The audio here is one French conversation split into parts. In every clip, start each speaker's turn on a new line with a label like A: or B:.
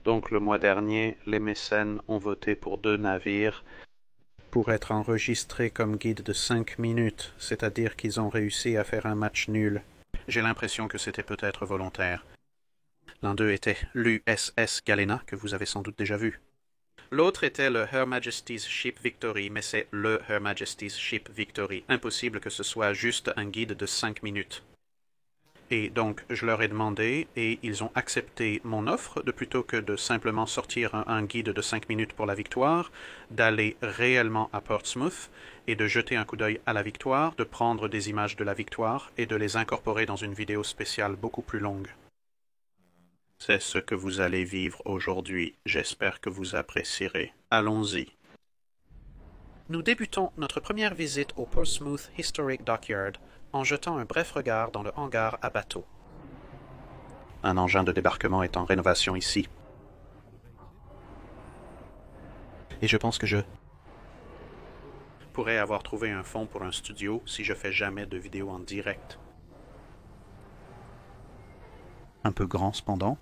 A: Donc le mois dernier, les mécènes ont voté pour 2 navires pour être enregistrés comme guide de 5 minutes, c'est-à-dire qu'ils ont réussi à faire un match nul. J'ai l'impression que c'était peut-être volontaire. L'un d'eux était l'USS Galena, que vous avez sans doute déjà vu. L'autre était le Her Majesty's Ship Victory, mais c'est le Her Majesty's Ship Victory. Impossible que ce soit juste un guide de 5 minutes. Et donc, je leur ai demandé, et ils ont accepté mon offre, de plutôt que de simplement sortir un guide de 5 minutes pour la victoire, d'aller réellement à Portsmouth et de jeter un coup d'œil à la victoire, de prendre des images de la victoire et de les incorporer dans une vidéo spéciale beaucoup plus longue. C'est ce que vous allez vivre aujourd'hui. J'espère que vous apprécierez. Allons-y. Nous débutons notre première visite au Portsmouth Historic Dockyard en jetant un bref regard dans le hangar à bateau. Un engin de débarquement est en rénovation ici. Et je pense que je pourrais avoir trouvé un fond pour un studio si je fais jamais de vidéo en direct. Un peu grand cependant.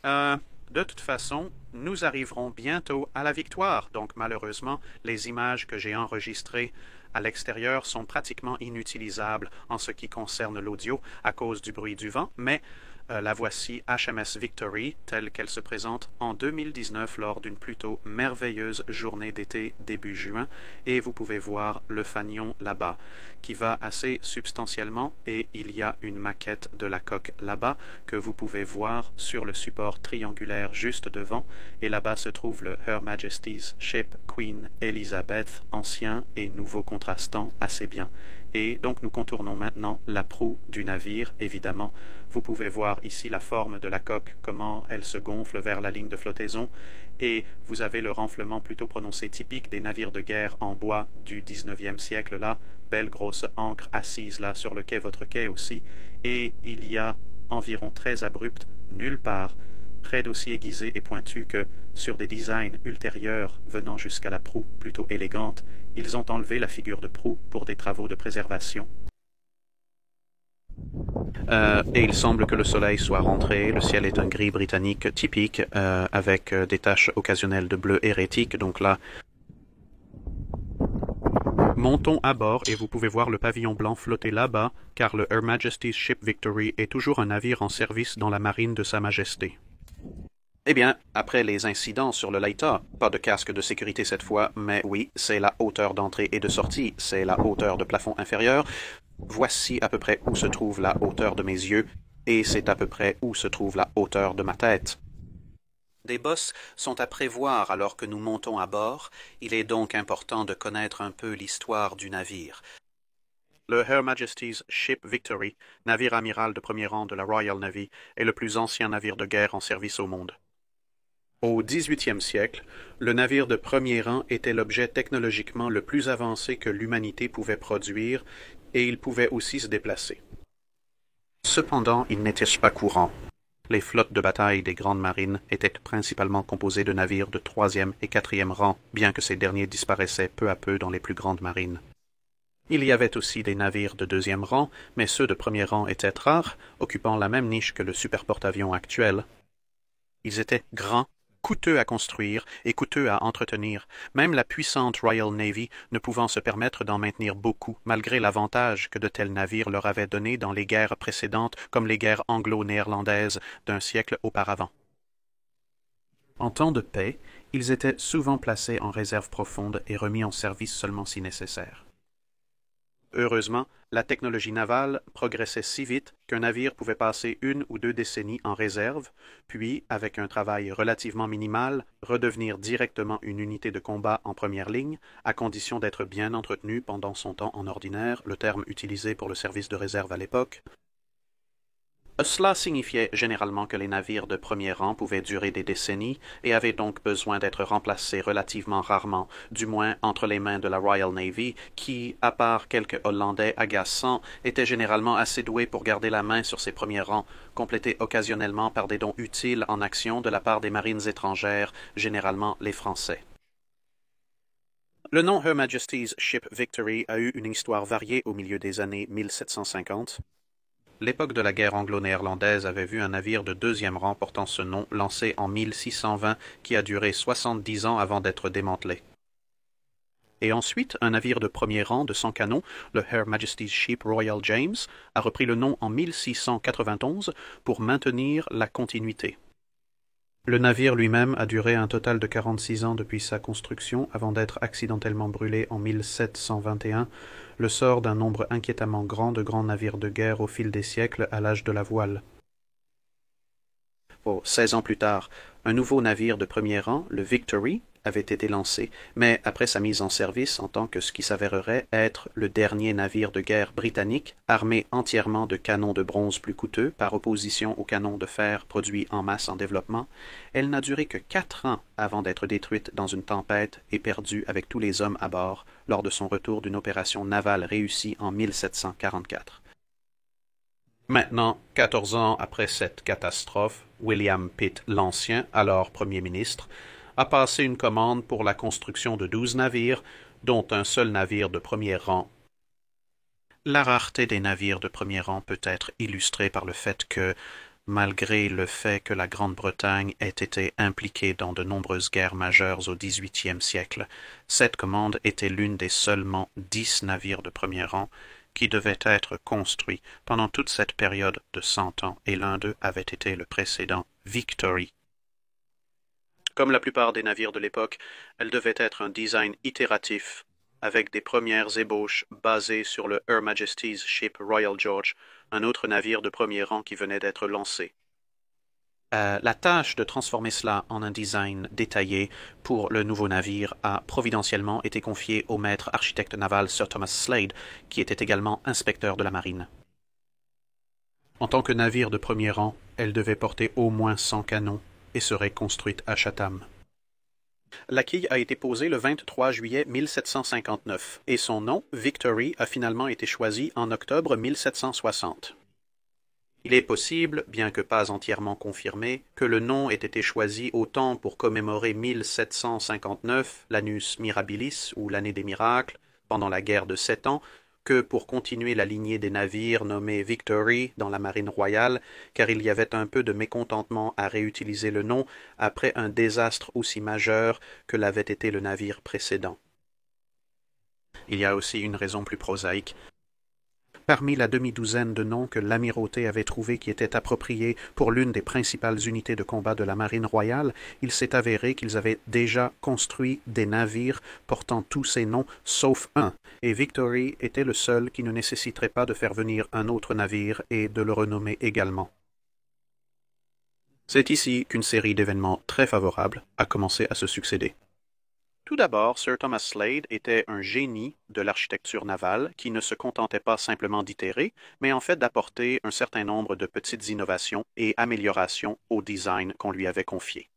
A: De toute façon, nous arriverons bientôt à la victoire, donc malheureusement, les images que j'ai enregistrées à l'extérieur sont pratiquement inutilisables en ce qui concerne l'audio à cause du bruit du vent, mais la voici HMS Victory telle qu'elle se présente en 2019 lors d'une plutôt merveilleuse journée d'été début juin, et vous pouvez voir le fanion là-bas qui va assez substantiellement, et il y a une maquette de la coque là-bas que vous pouvez voir sur le support triangulaire juste devant, et là-bas se trouve le Her Majesty's Ship Queen Elizabeth, ancien et nouveau contrastant assez bien. Et donc nous contournons maintenant la proue du navire, évidemment. Vous pouvez voir ici la forme de la coque, comment elle se gonfle vers la ligne de flottaison, et vous avez le renflement plutôt prononcé typique des navires de guerre en bois du 19e siècle là, belle grosse ancre assise là sur le quai, votre quai aussi, et il y a environ 13 abrupts, nulle part, près d'aussi aiguisé et pointu que, sur des designs ultérieurs venant jusqu'à la proue plutôt élégante, ils ont enlevé la figure de proue pour des travaux de préservation. Et il semble que le soleil soit rentré, le ciel est un gris britannique typique, avec des taches occasionnelles de bleu hérétique, donc là, montons à bord et vous pouvez voir le pavillon blanc flotter là-bas, car le Her Majesty's Ship Victory est toujours un navire en service dans la marine de Sa Majesté. Eh bien, après les incidents sur le Leita, pas de casque de sécurité cette fois, mais oui, c'est la hauteur d'entrée et de sortie, c'est la hauteur de plafond inférieur. Voici à peu près où se trouve la hauteur de mes yeux, et c'est à peu près où se trouve la hauteur de ma tête. Des bosses sont à prévoir alors que nous montons à bord, il est donc important de connaître un peu l'histoire du navire. Le Her Majesty's Ship Victory, navire amiral de premier rang de la Royal Navy, est le plus ancien navire de guerre en service au monde. Au XVIIIe siècle, le navire de premier rang était l'objet technologiquement le plus avancé que l'humanité pouvait produire, et il pouvait aussi se déplacer. Cependant, il n'était pas courant. Les flottes de bataille des grandes marines étaient principalement composées de navires de troisième et quatrième rang, bien que ces derniers disparaissaient peu à peu dans les plus grandes marines. Il y avait aussi des navires de deuxième rang, mais ceux de premier rang étaient rares, occupant la même niche que le superporte-avions actuel. Ils étaient grands, coûteux à construire et coûteux à entretenir, même la puissante Royal Navy ne pouvant se permettre d'en maintenir beaucoup, malgré l'avantage que de tels navires leur avaient donné dans les guerres précédentes, comme les guerres anglo-néerlandaises d'un siècle auparavant. En temps de paix, ils étaient souvent placés en réserve profonde et remis en service seulement si nécessaire. Heureusement, la technologie navale progressait si vite qu'un navire pouvait passer 1 ou 2 décennies en réserve, puis, avec un travail relativement minimal, redevenir directement une unité de combat en première ligne, à condition d'être bien entretenu pendant son temps en ordinaire, le terme utilisé pour le service de réserve à l'époque. Cela signifiait généralement que les navires de premier rang pouvaient durer des décennies et avaient donc besoin d'être remplacés relativement rarement, du moins entre les mains de la Royal Navy, qui, à part quelques Hollandais agaçants, était généralement assez douée pour garder la main sur ses premiers rangs, complétés occasionnellement par des dons utiles en action de la part des marines étrangères, généralement les Français. Le nom Her Majesty's Ship Victory a eu une histoire variée au milieu des années 1750. l'époque de la guerre anglo-néerlandaise avait vu un navire de deuxième rang portant ce nom lancé en 1620 qui a duré 70 ans avant d'être démantelé. Et ensuite, un navire de premier rang de 100 canons, le Her Majesty's Ship Royal James, a repris le nom en 1691 pour maintenir la continuité. Le navire lui-même a duré un total de 46 ans depuis sa construction avant d'être accidentellement brûlé en 1721, le sort d'un nombre inquiétamment grand de grands navires de guerre au fil des siècles à l'âge de la voile. 16 ans plus tard, un nouveau navire de premier rang, le Victory, avait été lancé, mais après sa mise en service en tant que ce qui s'avérerait être le dernier navire de guerre britannique, armé entièrement de canons de bronze plus coûteux par opposition aux canons de fer produits en masse en développement, elle n'a duré que 4 ans avant d'être détruite dans une tempête et perdue avec tous les hommes à bord lors de son retour d'une opération navale réussie en 1744. Maintenant, 14 ans après cette catastrophe, William Pitt l'Ancien, alors Premier ministre, a passé une commande pour la construction de 12 navires, dont un seul navire de premier rang. La rareté des navires de premier rang peut être illustrée par le fait que, malgré le fait que la Grande-Bretagne ait été impliquée dans de nombreuses guerres majeures au XVIIIe siècle, cette commande était l'une des seulement 10 navires de premier rang qui devaient être construits pendant toute cette période de 100 ans, et l'un d'eux avait été le précédent Victory. Comme la plupart des navires de l'époque, elle devait être un design itératif, avec des premières ébauches basées sur le Her Majesty's Ship Royal George, un autre navire de premier rang qui venait d'être lancé. La tâche de transformer cela en un design détaillé pour le nouveau navire a providentiellement été confiée au maître architecte naval Sir Thomas Slade, qui était également inspecteur de la marine. En tant que navire de premier rang, elle devait porter au moins 100 canons et serait construite à Chatham. La quille a été posée le 23 juillet 1759 et son nom, Victory, a finalement été choisi en octobre 1760. Il est possible, bien que pas entièrement confirmé, que le nom ait été choisi autant pour commémorer 1759, l'Annus Mirabilis ou l'année des miracles, pendant la guerre de 7 ans, que pour continuer la lignée des navires nommés Victory dans la marine royale, car il y avait un peu de mécontentement à réutiliser le nom après un désastre aussi majeur que l'avait été le navire précédent. Il y a aussi une raison plus prosaïque. Parmi la demi-douzaine de noms que l'Amirauté avait trouvés qui étaient appropriés pour l'une des principales unités de combat de la marine royale, il s'est avéré qu'ils avaient déjà construit des navires portant tous ces noms sauf un, et Victory était le seul qui ne nécessiterait pas de faire venir un autre navire et de le renommer également. C'est ici qu'une série d'événements très favorables a commencé à se succéder. Tout d'abord, Sir Thomas Slade était un génie de l'architecture navale qui ne se contentait pas simplement d'itérer, mais en fait d'apporter un certain nombre de petites innovations et améliorations au design qu'on lui avait confié.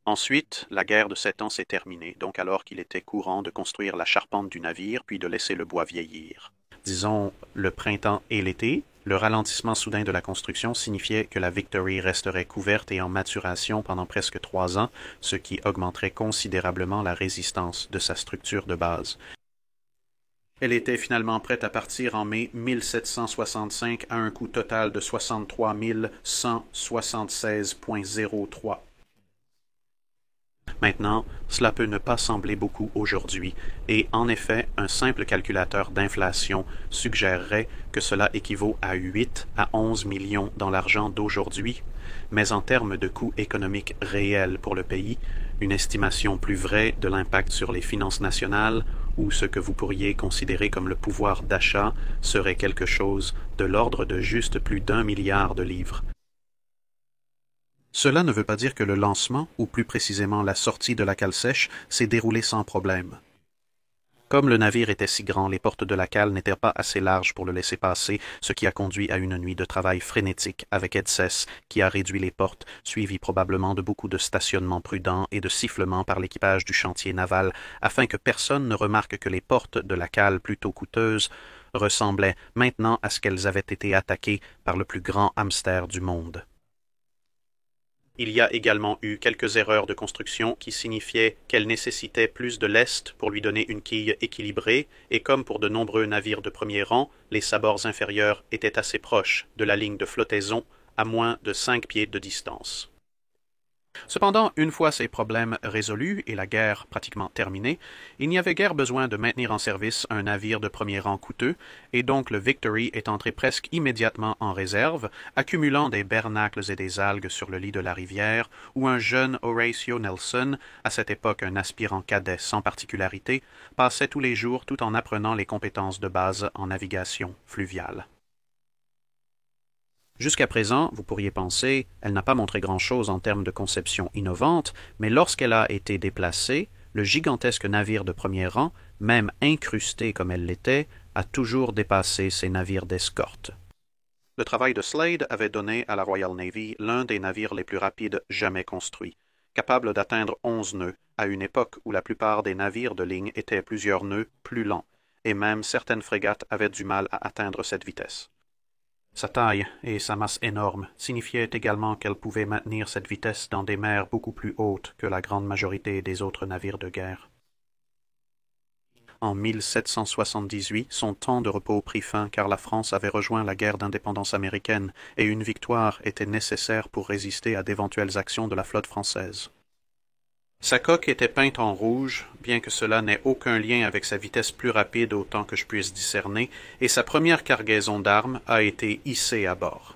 A: Ensuite, la guerre de 7 ans s'est terminée, donc alors qu'il était courant de construire la charpente du navire puis de laisser le bois vieillir. Disons le printemps et l'été, le ralentissement soudain de la construction signifiait que la Victory resterait couverte et en maturation pendant presque 3 ans, ce qui augmenterait considérablement la résistance de sa structure de base. Elle était finalement prête à partir en mai 1765 à un coût total de 63 176,03. Maintenant, cela peut ne pas sembler beaucoup aujourd'hui, et en effet, un simple calculateur d'inflation suggérerait que cela équivaut à 8 à 11 millions dans l'argent d'aujourd'hui, mais en termes de coût économique réel pour le pays, une estimation plus vraie de l'impact sur les finances nationales ou ce que vous pourriez considérer comme le pouvoir d'achat serait quelque chose de l'ordre de juste plus d'1 milliard de livres. Cela ne veut pas dire que le lancement, ou plus précisément la sortie de la cale sèche, s'est déroulé sans problème. Comme le navire était si grand, les portes de la cale n'étaient pas assez larges pour le laisser passer, ce qui a conduit à une nuit de travail frénétique avec Edses, qui a réduit les portes, suivi probablement de beaucoup de stationnements prudents et de sifflements par l'équipage du chantier naval, afin que personne ne remarque que les portes de la cale plutôt coûteuses ressemblaient maintenant à ce qu'elles avaient été attaquées par le plus grand hamster du monde. Il y a également eu quelques erreurs de construction qui signifiaient qu'elle nécessitait plus de lest pour lui donner une quille équilibrée, et comme pour de nombreux navires de premier rang, les sabords inférieurs étaient assez proches de la ligne de flottaison, à moins de 5 pieds de distance. Cependant, une fois ces problèmes résolus et la guerre pratiquement terminée, il n'y avait guère besoin de maintenir en service un navire de premier rang coûteux, et donc le Victory est entré presque immédiatement en réserve, accumulant des bernacles et des algues sur le lit de la rivière, où un jeune Horatio Nelson, à cette époque un aspirant cadet sans particularité, passait tous les jours tout en apprenant les compétences de base en navigation fluviale. Jusqu'à présent, vous pourriez penser, elle n'a pas montré grand-chose en termes de conception innovante, mais lorsqu'elle a été déplacée, le gigantesque navire de premier rang, même incrusté comme elle l'était, a toujours dépassé ses navires d'escorte. Le travail de Slade avait donné à la Royal Navy l'un des navires les plus rapides jamais construits, capable d'atteindre 11 nœuds, à une époque où la plupart des navires de ligne étaient plusieurs nœuds plus lents, et même certaines frégates avaient du mal à atteindre cette vitesse. Sa taille et sa masse énorme signifiaient également qu'elle pouvait maintenir cette vitesse dans des mers beaucoup plus hautes que la grande majorité des autres navires de guerre. En 1778, son temps de repos prit fin car la France avait rejoint la guerre d'indépendance américaine et une victoire était nécessaire pour résister à d'éventuelles actions de la flotte française. Sa coque était peinte en rouge, bien que cela n'ait aucun lien avec sa vitesse plus rapide autant que je puisse discerner, et sa première cargaison d'armes a été hissée à bord.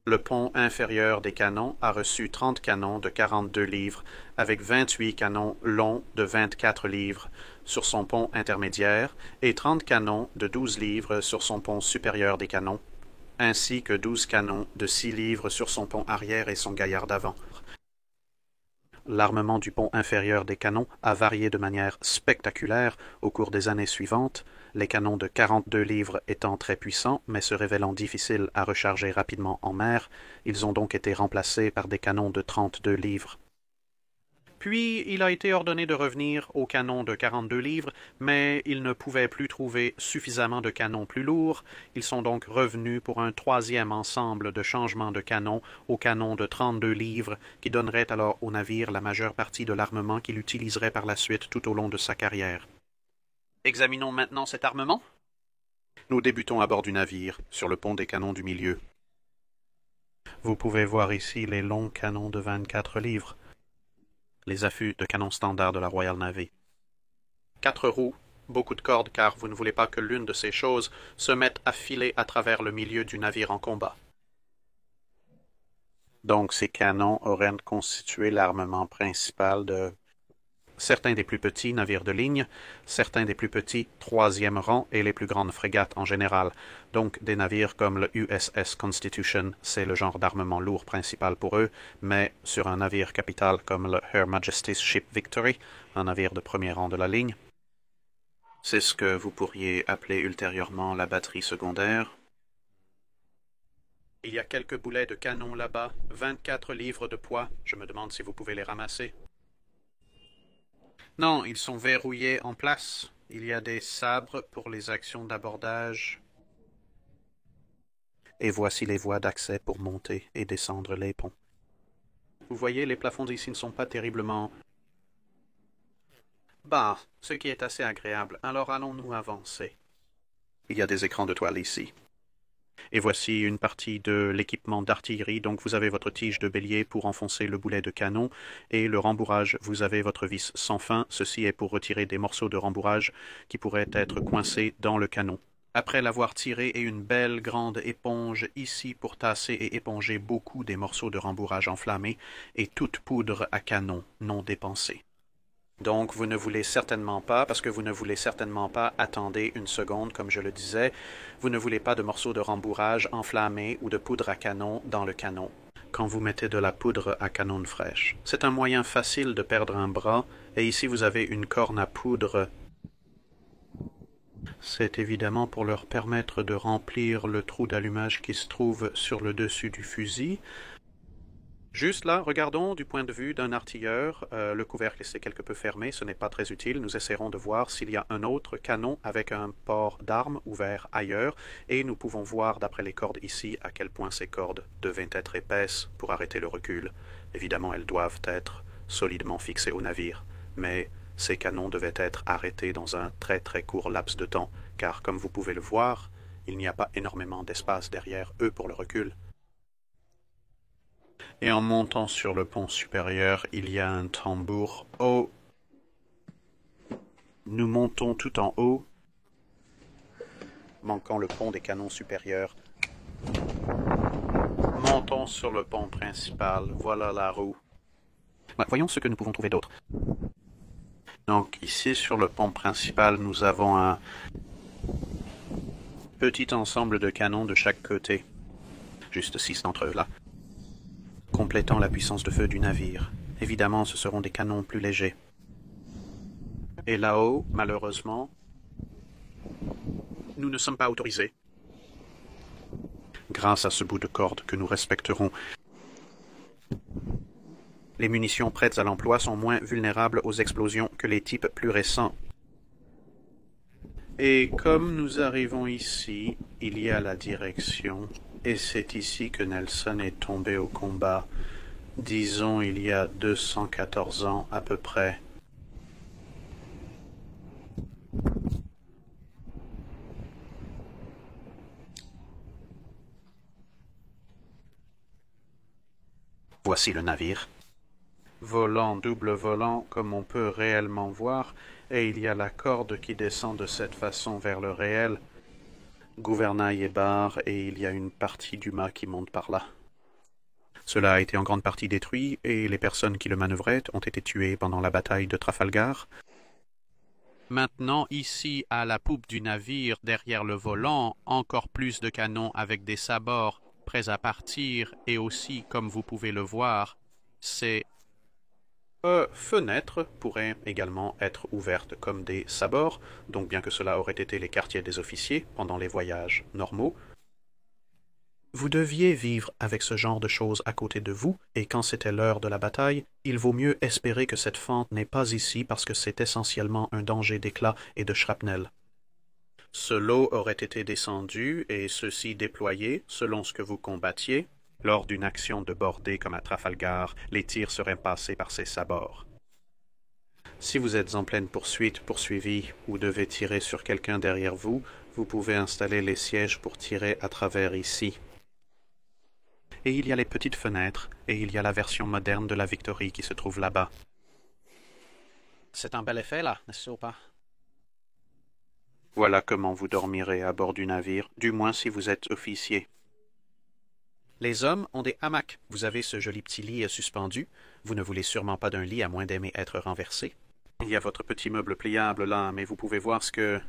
A: Le pont inférieur des canons a reçu 30 canons de 42 livres, avec 28 canons longs de 24 livres sur son pont intermédiaire et 30 canons de 12 livres sur son pont supérieur des canons, ainsi que 12 canons de 6 livres sur son pont arrière et son gaillard d'avant. L'armement du pont inférieur des canons a varié de manière spectaculaire au cours des années suivantes, les canons de 42 livres étant très puissants, mais se révélant difficiles à recharger rapidement en mer, ils ont donc été remplacés par des canons de 32 livres. Puis il a été ordonné de revenir aux canons de 42 livres, mais il ne pouvait plus trouver suffisamment de canons plus lourds. Ils sont donc revenus pour un troisième ensemble de changements de canons aux canons de 32 livres, qui donnerait alors au navire la majeure partie de l'armement qu'il utiliserait par la suite tout au long de sa carrière. Examinons maintenant cet armement. Nous débutons à bord du navire, sur le pont des canons du milieu. Vous pouvez voir ici les longs canons de 24 livres. Les affûts de canon standard de la Royal Navy. 4 roues, beaucoup de cordes car vous ne voulez pas que l'une de ces choses se mette à filer à travers le milieu du navire en combat. Donc ces canons auraient constitué l'armement principal de certains des plus petits navires de ligne, certains des plus petits troisième rang et les plus grandes frégates en général. Donc des navires comme le USS Constitution, c'est le genre d'armement lourd principal pour eux, mais sur un navire capital comme le Her Majesty's Ship Victory, un navire de premier rang de la ligne, c'est ce que vous pourriez appeler ultérieurement la batterie secondaire. Il y a quelques boulets de canon là-bas, 24 livres de poids, je me demande si vous pouvez les ramasser. Non, ils sont verrouillés en place. Il y a des sabres pour les actions d'abordage. Et voici les voies d'accès pour monter et descendre les ponts. Vous voyez, les plafonds ici ne sont pas terriblement bas, ce qui est assez agréable. Alors allons-nous avancer. Il y a des écrans de toile ici. Et voici une partie de l'équipement d'artillerie. Donc vous avez votre tige de bélier pour enfoncer le boulet de canon et le rembourrage. Vous avez votre vis sans fin. Ceci est pour retirer des morceaux de rembourrage qui pourraient être coincés dans le canon. Après l'avoir tiré et une belle grande éponge ici pour tasser et éponger beaucoup des morceaux de rembourrage enflammés et toute poudre à canon non dépensée. Donc, vous ne voulez certainement pas, parce que vous ne voulez certainement pas, attendez une seconde, comme je le disais, vous ne voulez pas de morceaux de rembourrage enflammés ou de poudre à canon dans le canon. Quand vous mettez de la poudre à canon fraîche, c'est un moyen facile de perdre un bras, et ici vous avez une corne à poudre. C'est évidemment pour leur permettre de remplir le trou d'allumage qui se trouve sur le dessus du fusil. Juste là, regardons du point de vue d'un artilleur. Le couvercle est quelque peu fermé, ce n'est pas très utile. Nous essaierons de voir s'il y a un autre canon avec un port d'armes ouvert ailleurs, et nous pouvons voir d'après les cordes ici à quel point ces cordes devaient être épaisses pour arrêter le recul. Évidemment, elles doivent être solidement fixées au navire, mais ces canons devaient être arrêtés dans un très très court laps de temps, car comme vous pouvez le voir, il n'y a pas énormément d'espace derrière eux pour le recul. Et en montant sur le pont supérieur, il y a un tambour. Oh! Nous montons tout en haut, manquant le pont des canons supérieurs. Montons sur le pont principal. Voilà la roue. Voyons ce que nous pouvons trouver d'autre. Donc ici, sur le pont principal, nous avons un petit ensemble de canons de chaque côté. Juste 6 d'entre eux là, complétant la puissance de feu du navire. Évidemment, ce seront des canons plus légers. Et là-haut, malheureusement, nous ne sommes pas autorisés. Grâce à ce bout de corde que nous respecterons, les munitions prêtes à l'emploi sont moins vulnérables aux explosions que les types plus récents. Et comme nous arrivons ici, il y a la direction, et c'est ici que Nelson est tombé au combat. Disons il y a 214 ans à peu près. Voici le navire. Volant, double volant, comme on peut réellement voir, et il y a la corde qui descend de cette façon vers le réel. Gouvernail et barre, et il y a une partie du mât qui monte par là. Cela a été en grande partie détruit, et les personnes qui le manœuvraient ont été tuées pendant la bataille de Trafalgar. Maintenant, ici, à la poupe du navire, derrière le volant, encore plus de canons avec des sabords prêts à partir, et aussi, comme vous pouvez le voir, ces fenêtres pourraient également être ouvertes comme des sabords, donc bien que cela aurait été les quartiers des officiers pendant les voyages normaux. Vous deviez vivre avec ce genre de choses à côté de vous, et quand c'était l'heure de la bataille, il vaut mieux espérer que cette fente n'est pas ici parce que c'est essentiellement un danger d'éclat et de shrapnel. Ce lot aurait été descendu et ceci déployé selon ce que vous combattiez. Lors d'une action de bordée comme à Trafalgar, les tirs seraient passés par ces sabords. Si vous êtes en pleine poursuite, poursuivi, ou devez tirer sur quelqu'un derrière vous, vous pouvez installer les sièges pour tirer à travers ici. Et il y a les petites fenêtres, et il y a la version moderne de la Victory qui se trouve là-bas. C'est un bel effet, là, n'est-ce pas? Voilà comment vous dormirez à bord du navire, du moins si vous êtes officier. Les hommes ont des hamacs. Vous avez ce joli petit lit suspendu. Vous ne voulez sûrement pas d'un lit à moins d'aimer être renversé. Il y a votre petit meuble pliable là, mais vous pouvez voir ce que...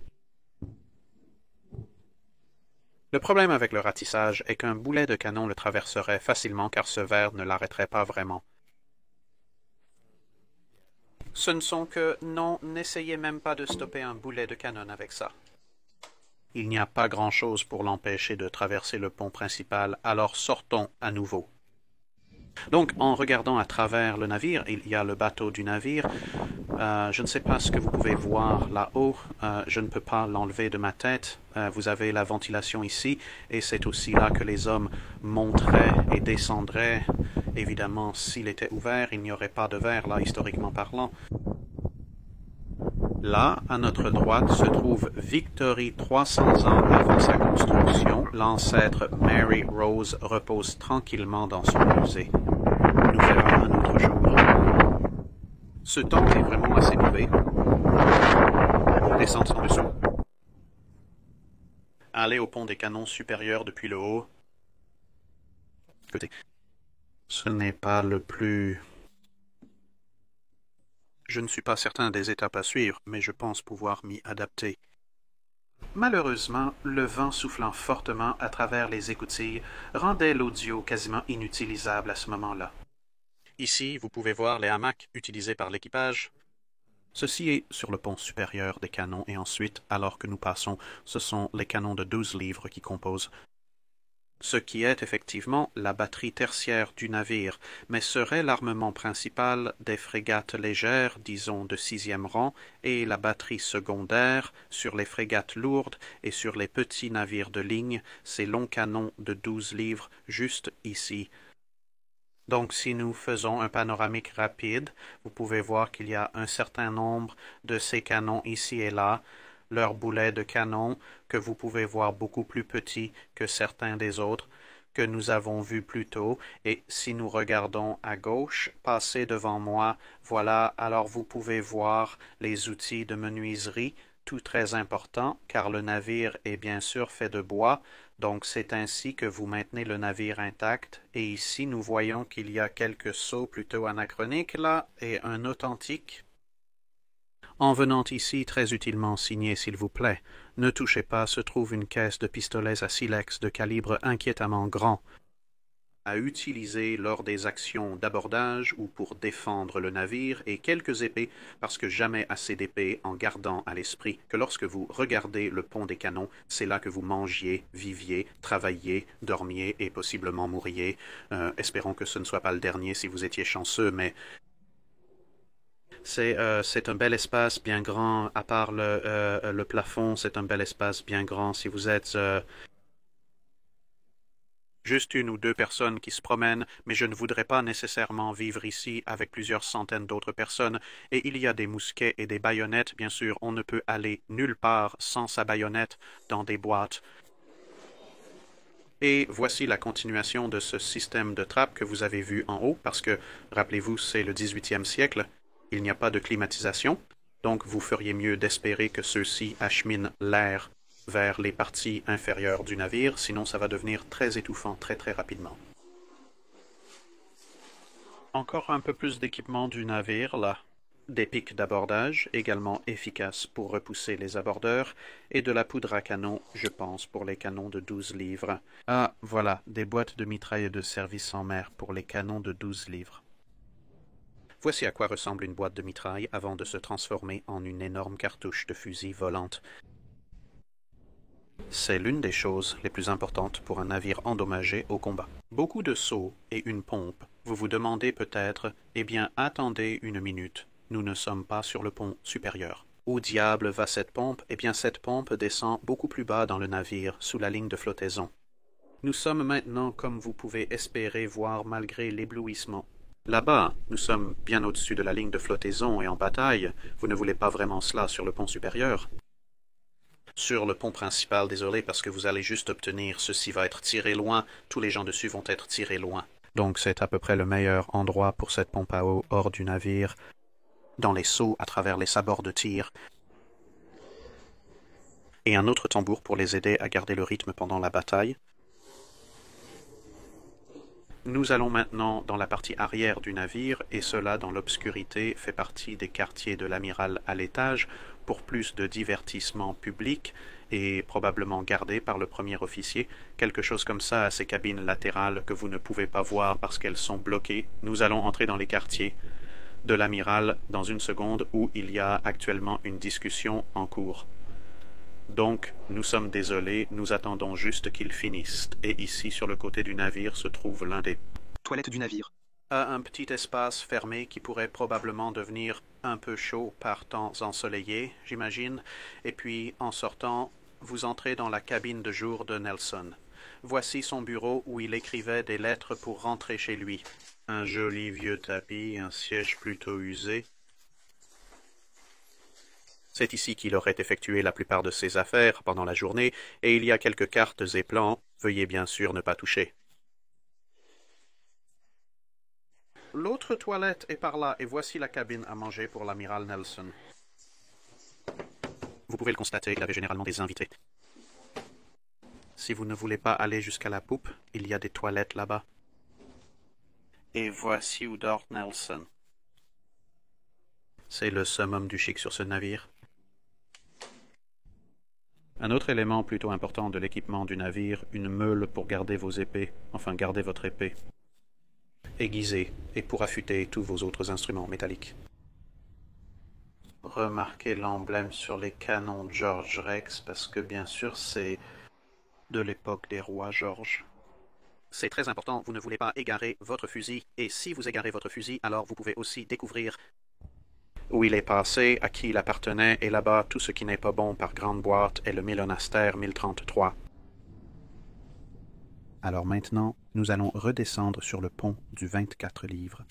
A: Le problème avec le ratissage est qu'un boulet de canon le traverserait facilement car ce verre ne l'arrêterait pas vraiment. Ce ne sont que... Non, n'essayez même pas de stopper un boulet de canon avec ça. Il n'y a pas grand-chose pour l'empêcher de traverser le pont principal, alors sortons à nouveau. Donc, en regardant à travers le navire, il y a le bateau du navire. Je ne sais pas ce que vous pouvez voir là-haut. Je ne peux pas l'enlever de ma tête. Vous avez la ventilation ici, et c'est aussi là que les hommes monteraient et descendraient. Évidemment, s'il était ouvert, il n'y aurait pas de verre là, historiquement parlant. Là, à notre droite, se trouve Victory 300 ans avant sa construction. L'ancêtre Mary Rose repose tranquillement dans son musée. Nous verrons un autre jour. Ce temps est vraiment assez mauvais. Descendre en dessous. Aller au pont des canons supérieurs depuis le haut. Écoutez, ce n'est pas le plus... Je ne suis pas certain des étapes à suivre, mais je pense pouvoir m'y adapter. Malheureusement, le vent soufflant fortement à travers les écoutilles rendait l'audio quasiment inutilisable à ce moment-là. Ici, vous pouvez voir les hamacs utilisés par l'équipage. Ceci est sur le pont supérieur des canons et ensuite, alors que nous passons, ce sont les canons de 12 livres qui composent. ce qui est effectivement la batterie tertiaire du navire, mais serait l'armement principal des frégates légères, disons de 6e rang, et la batterie secondaire sur les frégates lourdes et sur les petits navires de ligne, ces longs canons de 12 livres juste ici. Donc si nous faisons un panoramique rapide, vous pouvez voir qu'il y a un certain nombre de ces canons ici et là, leurs boulets de canon que vous pouvez voir beaucoup plus petits que certains des autres que nous avons vus plus tôt. Et si nous regardons à gauche, passer devant moi, voilà, alors vous pouvez voir les outils de menuiserie, tout très important, car le navire est bien sûr fait de bois, donc c'est ainsi que vous maintenez le navire intact. Et ici, nous voyons qu'il y a quelques sceaux plutôt anachroniques là, et un authentique. En venant ici, très utilement signé s'il vous plaît, ne touchez pas, se trouve une caisse de pistolets à silex de calibre inquiétamment grand, à utiliser lors des actions d'abordage ou pour défendre le navire, et quelques épées, parce que jamais assez d'épées, en gardant à l'esprit que lorsque vous regardez le pont des canons, c'est là que vous mangiez, viviez, travailliez, dormiez et possiblement mourriez. Espérons que ce ne soit pas le dernier si vous étiez chanceux, mais c'est un bel espace bien grand, à part le plafond, c'est un bel espace bien grand. Si vous êtes juste une ou deux personnes qui se promènent, mais je ne voudrais pas nécessairement vivre ici avec plusieurs centaines d'autres personnes, et il y a des mousquets et des baïonnettes, bien sûr, on ne peut aller nulle part sans sa baïonnette dans des boîtes. Et voici la continuation de ce système de trappe que vous avez vu en haut, parce que, rappelez-vous, c'est le 18e siècle, il n'y a pas de climatisation, donc vous feriez mieux d'espérer que ceux-ci acheminent l'air vers les parties inférieures du navire, sinon ça va devenir très étouffant très très rapidement. Encore un peu plus d'équipement du navire, là. Des pics d'abordage, également efficaces pour repousser les abordeurs, et de la poudre à canon, je pense, pour les canons de 12 livres. Ah, voilà, des boîtes de mitraille de service en mer pour les canons de 12 livres. Voici à quoi ressemble une boîte de mitraille avant de se transformer en une énorme cartouche de fusil volante. C'est l'une des choses les plus importantes pour un navire endommagé au combat. Beaucoup de seaux et une pompe. Vous vous demandez peut-être, eh bien, attendez une minute. Nous ne sommes pas sur le pont supérieur. Où diable va cette pompe? Eh bien, cette pompe descend beaucoup plus bas dans le navire, sous la ligne de flottaison. Nous sommes maintenant, comme vous pouvez espérer voir malgré l'éblouissement. Là-bas, nous sommes bien au-dessus de la ligne de flottaison et en bataille. Vous ne voulez pas vraiment cela sur le pont supérieur? Sur le pont principal, désolé, parce que vous allez juste obtenir ceci va être tiré loin, tous les gens dessus vont être tirés loin. Donc c'est à peu près le meilleur endroit pour cette pompe à eau hors du navire, dans les seaux à travers les sabords de tir. Et un autre tambour pour les aider à garder le rythme pendant la bataille. Nous allons maintenant dans la partie arrière du navire, et cela dans l'obscurité fait partie des quartiers de l'amiral à l'étage, pour plus de divertissement public, et probablement gardé par le premier officier, quelque chose comme ça à ces cabines latérales que vous ne pouvez pas voir parce qu'elles sont bloquées. Nous allons entrer dans les quartiers de l'amiral dans une seconde où il y a actuellement une discussion en cours. Donc, nous sommes désolés, nous attendons juste qu'ils finissent. Et ici, sur le côté du navire, se trouve l'un des
B: toilettes du navire.
A: Un petit espace fermé qui pourrait probablement devenir un peu chaud par temps ensoleillés, j'imagine. Et puis, en sortant, vous entrez dans la cabine de jour de Nelson. Voici son bureau où il écrivait des lettres pour rentrer chez lui. Un joli vieux tapis, un siège plutôt usé. C'est ici qu'il aurait effectué la plupart de ses affaires pendant la journée, et il y a quelques cartes et plans. Veuillez bien sûr ne pas toucher. L'autre toilette est par là, et voici la cabine à manger pour l'amiral Nelson. Vous pouvez le constater, il avait généralement des invités. Si vous ne voulez pas aller jusqu'à la poupe, il y a des toilettes là-bas. Et voici où dort Nelson. C'est le summum du chic sur ce navire. Un autre élément plutôt important de l'équipement du navire, une meule pour garder vos épées, enfin garder votre épée, aiguisée, et pour affûter tous vos autres instruments métalliques. Remarquez l'emblème sur les canons George Rex, parce que bien sûr c'est de l'époque des rois Georges. C'est très important, vous ne voulez pas égarer votre fusil, et si vous égarez votre fusil, alors vous pouvez aussi découvrir où il est passé, à qui il appartenait, et là-bas, tout ce qui n'est pas bon par grande boîte est le Mélonaster 1033. Alors maintenant, nous allons redescendre sur le pont du 24 livres.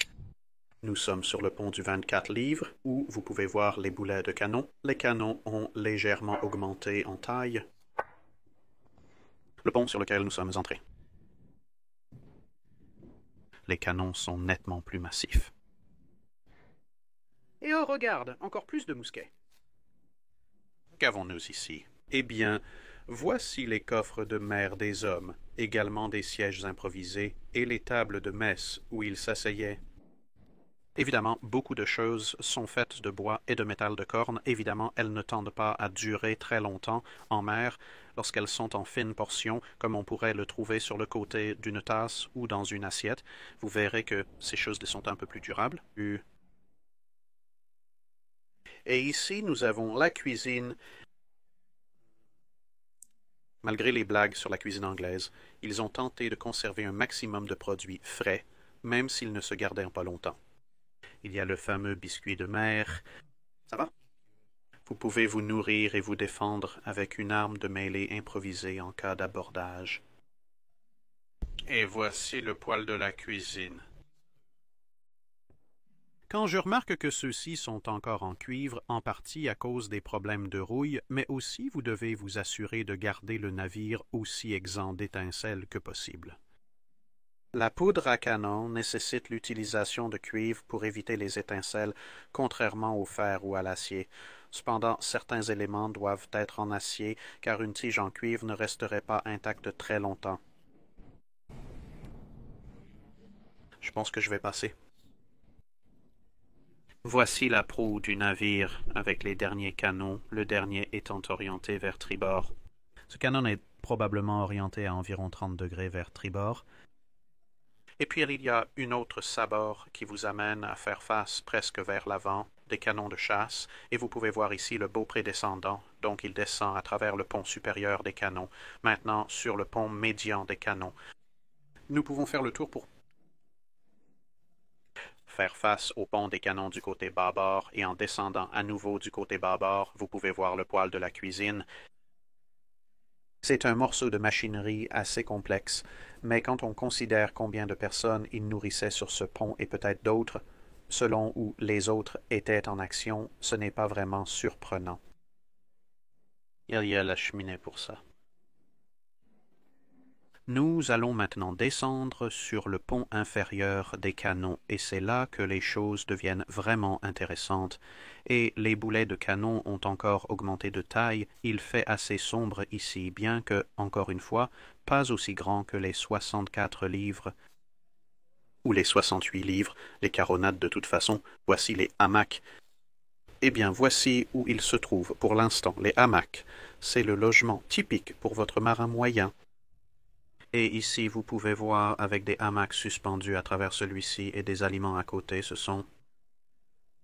A: Nous sommes sur le pont du 24 livres, où vous pouvez voir les boulets de canon. Les canons ont légèrement augmenté en taille. Le pont sur lequel nous sommes entrés. Les canons sont nettement plus massifs. Et oh, regarde, encore plus de mousquets. Qu'avons-nous ici? Eh bien, voici les coffres de mer des hommes, également des sièges improvisés, et les tables de messe où ils s'asseyaient. Évidemment, beaucoup de choses sont faites de bois et de métal de corne. Évidemment, elles ne tendent pas à durer très longtemps en mer lorsqu'elles sont en fines portions, comme on pourrait le trouver sur le côté d'une tasse ou dans une assiette. Vous verrez que ces choses sont un peu plus durables. Et ici, nous avons la cuisine. Malgré les blagues sur la cuisine anglaise, ils ont tenté de conserver un maximum de produits frais, même s'ils ne se gardaient pas longtemps. Il y a le fameux biscuit de mer. Ça va? Vous pouvez vous nourrir et vous défendre avec une arme de mêlée improvisée en cas d'abordage. Et voici le poêle de la cuisine. Quand je remarque que ceux-ci sont encore en cuivre, en partie à cause des problèmes de rouille, mais aussi vous devez vous assurer de garder le navire aussi exempt d'étincelles que possible. La poudre à canon nécessite l'utilisation de cuivre pour éviter les étincelles, contrairement au fer ou à l'acier. Cependant, certains éléments doivent être en acier, car une tige en cuivre ne resterait pas intacte très longtemps. Je pense que je vais passer. Voici la proue du navire avec les derniers canons, le dernier étant orienté vers tribord. Ce canon est probablement orienté à environ 30 degrés vers tribord. Et puis il y a une autre sabord qui vous amène à faire face presque vers l'avant, des canons de chasse, et vous pouvez voir ici le beau prédescendant, donc il descend à travers le pont supérieur des canons, maintenant sur le pont médian des canons. Nous pouvons faire le tour pour faire face au pont des canons du côté bâbord, et en descendant à nouveau du côté bâbord, vous pouvez voir le poêle de la cuisine. C'est un morceau de machinerie assez complexe, mais quand on considère combien de personnes il nourrissait sur ce pont et peut-être d'autres, selon où les autres étaient en action, ce n'est pas vraiment surprenant. Il y a la cheminée pour ça. Nous allons maintenant descendre sur le pont inférieur des canons, et c'est là que les choses deviennent vraiment intéressantes. Et les boulets de canon ont encore augmenté de taille, il fait assez sombre ici, bien que, encore une fois, pas aussi grand que les 64 livres ou les 68 livres, les caronades de toute façon, voici les hamacs. Eh bien, voici où ils se trouvent pour l'instant, les hamacs. C'est le logement typique pour votre marin moyen. Et ici, vous pouvez voir avec des hamacs suspendus à travers celui-ci et des aliments à côté, ce sont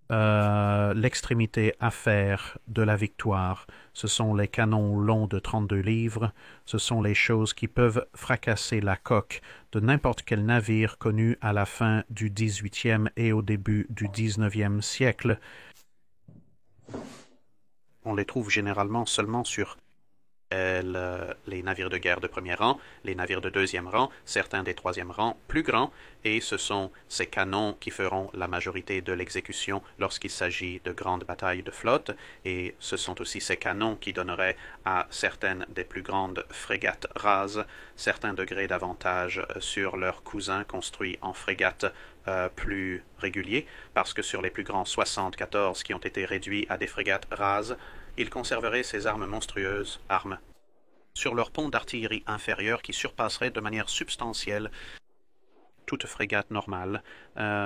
A: l'extrémité affaire de la victoire. Ce sont les canons longs de 32 livres. Ce sont les choses qui peuvent fracasser la coque de n'importe quel navire connu à la fin du 18e et au début du 19e siècle. On les trouve généralement seulement sur les navires de guerre de premier rang, les navires de deuxième rang, certains des troisième rang plus grands, et ce sont ces canons qui feront la majorité de l'exécution lorsqu'il s'agit de grandes batailles de flotte, et ce sont aussi ces canons qui donneraient à certaines des plus grandes frégates rases certains degrés d'avantage sur leurs cousins construits en frégates plus réguliers, parce que sur les plus grands 74 qui ont été réduits à des frégates rases, ils conserveraient ces armes monstrueuses, sur leur pont d'artillerie inférieur qui surpasserait de manière substantielle toute frégate normale,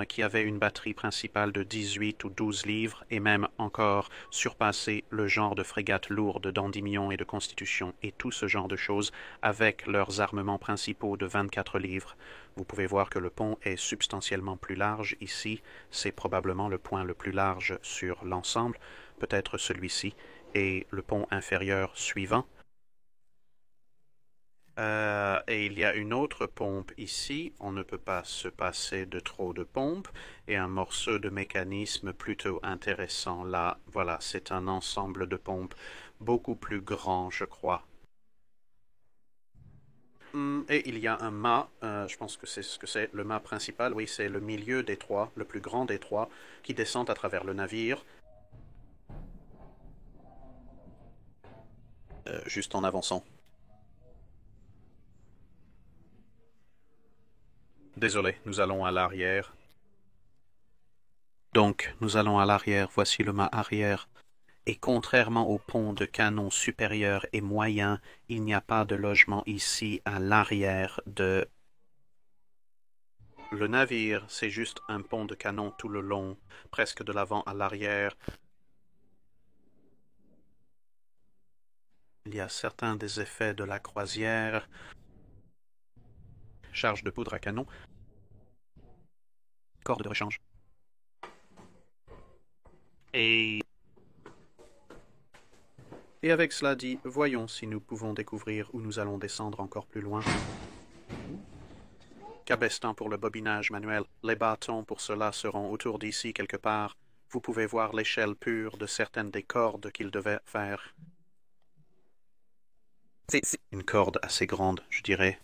A: qui avait une batterie principale de 18 ou 12 livres, et même encore surpasser le genre de frégate lourde d'Endymion et de Constitution, et tout ce genre de choses, avec leurs armements principaux de 24 livres. Vous pouvez voir que le pont est substantiellement plus large ici, c'est probablement le point le plus large sur l'ensemble, peut-être celui-ci, et le pont inférieur suivant. Et il y a une autre pompe ici. On ne peut pas se passer de trop de pompes. Et un morceau de mécanisme plutôt intéressant là. Voilà, c'est un ensemble de pompes beaucoup plus grand, je crois. Et il y a un mât, je pense que c'est ce que c'est, le mât principal, oui, c'est le milieu des trois, le plus grand des trois, qui descend à travers le navire, juste en avançant. Désolé, nous allons à l'arrière. Donc, nous allons à l'arrière, voici le mât arrière. Et contrairement au pont de canon supérieur et moyen, il n'y a pas de logement ici à l'arrière de le navire, c'est juste un pont de canon tout le long, presque de l'avant à l'arrière. Il y a certains des effets de la croisière, charge de poudre à canon, corde de rechange. Et... Et avec cela dit, voyons si nous pouvons découvrir où nous allons descendre encore plus loin. Cabestan pour le bobinage manuel. Les bâtons pour cela seront autour d'ici quelque part. Vous pouvez voir l'échelle pure de certaines des cordes qu'il devait faire. C'est une corde assez grande, je dirais.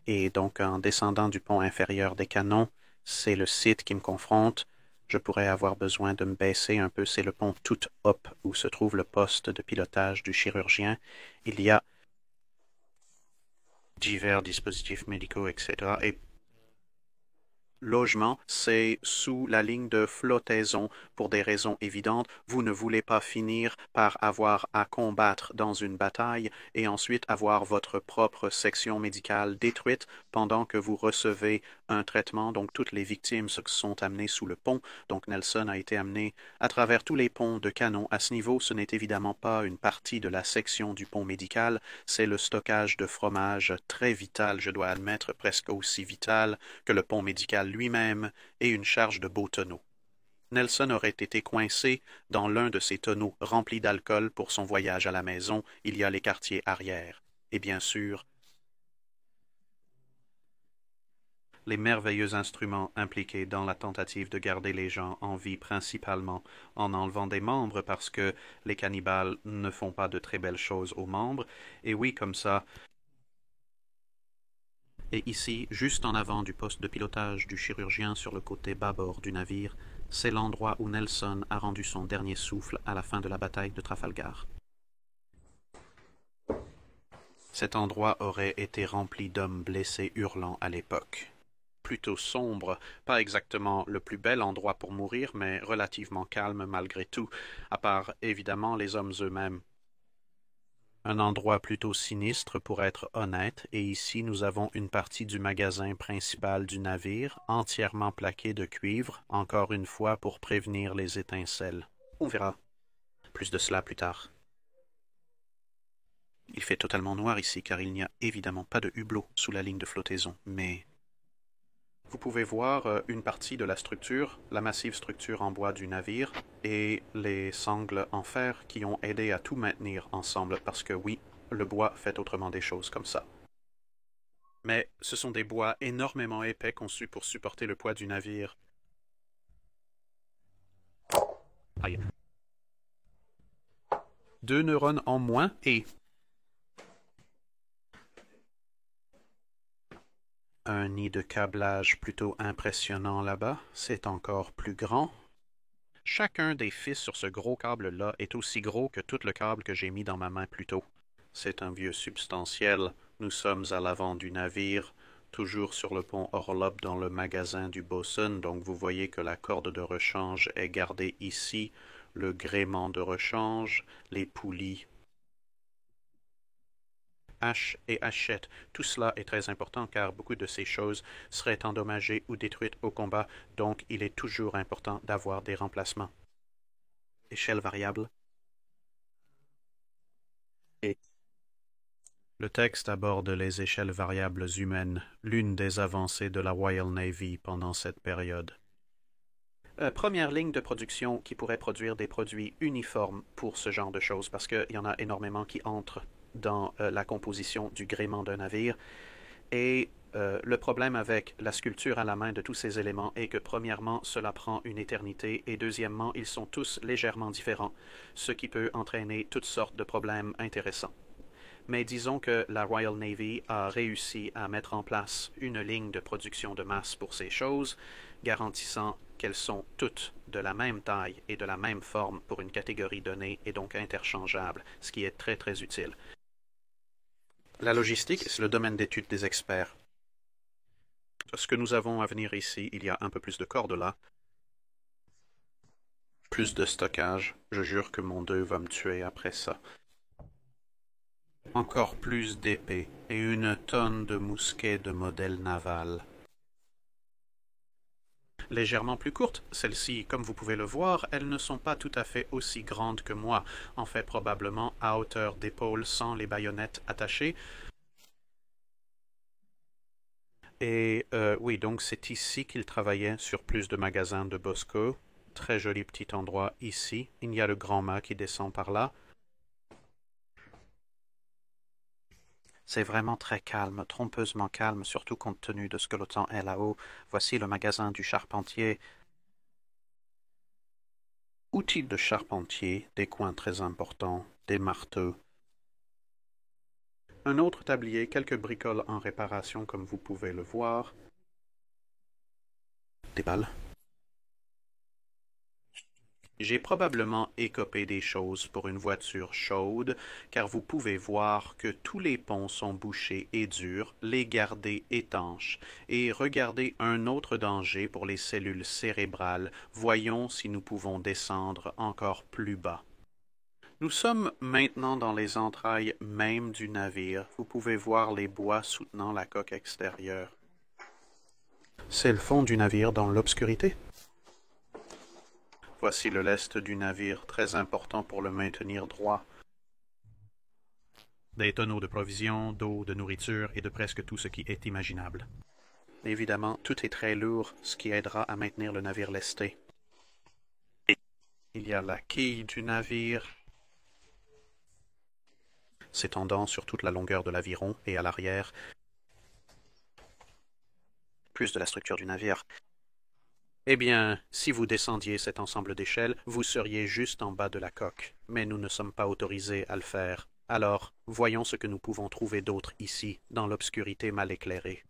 A: Et donc, en descendant du pont inférieur des canons, c'est le site qui me confronte. Je pourrais avoir besoin de me baisser un peu. C'est le pont tout up où se trouve le poste de pilotage du chirurgien. Il y a divers dispositifs médicaux, etc. Et logement, c'est sous la ligne de flottaison pour des raisons évidentes. Vous ne voulez pas finir par avoir à combattre dans une bataille et ensuite avoir votre propre section médicale détruite pendant que vous recevez un traitement. Donc toutes les victimes sont amenées sous le pont. Donc Nelson a été amené à travers tous les ponts de canon. À ce niveau, ce n'est évidemment pas une partie de la section du pont médical. C'est le stockage de fromage très vital, je dois admettre, presque aussi vital que le pont médical lui-même et une charge de beaux tonneaux. Nelson aurait été coincé dans l'un de ces tonneaux remplis d'alcool pour son voyage à la maison. Il y a les quartiers arrière. Et bien sûr, les merveilleux instruments impliqués dans la tentative de garder les gens en vie principalement en enlevant des membres parce que les cannibales ne font pas de très belles choses aux membres. Et oui, comme ça, et ici, juste en avant du poste de pilotage du chirurgien sur le côté bâbord du navire, c'est l'endroit où Nelson a rendu son dernier souffle à la fin de la bataille de Trafalgar. Cet endroit aurait été rempli d'hommes blessés hurlant à l'époque. Plutôt sombre, pas exactement le plus bel endroit pour mourir, mais relativement calme malgré tout, à part évidemment les hommes eux-mêmes. Un endroit plutôt sinistre pour être honnête, et ici nous avons une partie du magasin principal du navire, entièrement plaqué de cuivre, encore une fois pour prévenir les étincelles. On verra plus de cela plus tard. Il fait totalement noir ici car il n'y a évidemment pas de hublot sous la ligne de flottaison, mais vous pouvez voir une partie de la structure, la massive structure en bois du navire, et les sangles en fer qui ont aidé à tout maintenir ensemble, parce que oui, le bois fait autrement des choses comme ça. Mais ce sont des bois énormément épais conçus pour supporter le poids du navire. Aïe. 2 neurones en moins et un nid de câblage plutôt impressionnant là-bas. C'est encore plus grand. Chacun des fils sur ce gros câble-là est aussi gros que tout le câble que j'ai mis dans ma main plus tôt. C'est un vieux substantiel. Nous sommes à l'avant du navire, toujours sur le pont Orlop dans le magasin du bosun, donc vous voyez que la corde de rechange est gardée ici, le gréement de rechange, les poulies, haches et hachettes. Tout cela est très important car beaucoup de ces choses seraient endommagées ou détruites au combat, donc il est toujours important d'avoir des remplacements. Échelle variable. Et le texte aborde les échelles variables humaines, l'une des avancées de la Royal Navy pendant cette période. Première ligne de production qui pourrait produire des produits uniformes pour ce genre de choses, parce qu'il y en a énormément qui entrent dans la composition du gréement d'un navire. Et le problème avec la sculpture à la main de tous ces éléments est que, premièrement, cela prend une éternité, et deuxièmement, ils sont tous légèrement différents, ce qui peut entraîner toutes sortes de problèmes intéressants. Mais disons que la Royal Navy a réussi à mettre en place une ligne de production de masse pour ces choses, garantissant qu'elles sont toutes de la même taille et de la même forme pour une catégorie donnée et donc interchangeable, ce qui est très très utile. La logistique, c'est le domaine d'étude des experts. Ce que nous avons à venir ici, il y a un peu plus de cordes là. Plus de stockage. Je jure que mon 2 va me tuer après ça. Encore plus d'épées et une tonne de mousquets de modèle naval. Légèrement plus courtes, celles-ci, comme vous pouvez le voir, elles ne sont pas tout à fait aussi grandes que moi, en fait probablement à hauteur d'épaule sans les baïonnettes attachées. Et oui, donc c'est ici qu'il travaillait sur plus de magasins de Bosco. Très joli petit endroit ici. Il y a le grand mât qui descend par là. C'est vraiment très calme, trompeusement calme, surtout compte tenu de ce que le temps est là-haut. Voici le magasin du charpentier. Outils de charpentier, des coins très importants, des marteaux. Un autre tablier, quelques bricoles en réparation comme vous pouvez le voir. Des balles. J'ai probablement écopé des choses pour une voiture chaude, car vous pouvez voir que tous les ponts sont bouchés et durs, les garder étanches. Et regardez un autre danger pour les cellules cérébrales. Voyons si nous pouvons descendre encore plus bas. Nous sommes maintenant dans les entrailles même du navire. Vous pouvez voir les bois soutenant la coque extérieure. C'est le fond du navire dans l'obscurité. Voici le lest du navire, très important pour le maintenir droit. Des tonneaux de provisions, d'eau, de nourriture et de presque tout ce qui est imaginable. Évidemment, tout est très lourd, ce qui aidera à maintenir le navire lesté. Il y a la quille du navire, s'étendant sur toute la longueur de l'aviron et à l'arrière. Plus de la structure du navire. Eh bien, si vous descendiez cet ensemble d'échelles, vous seriez juste en bas de la coque, mais nous ne sommes pas autorisés à le faire. Alors, voyons ce que nous pouvons trouver d'autre ici, dans l'obscurité mal éclairée.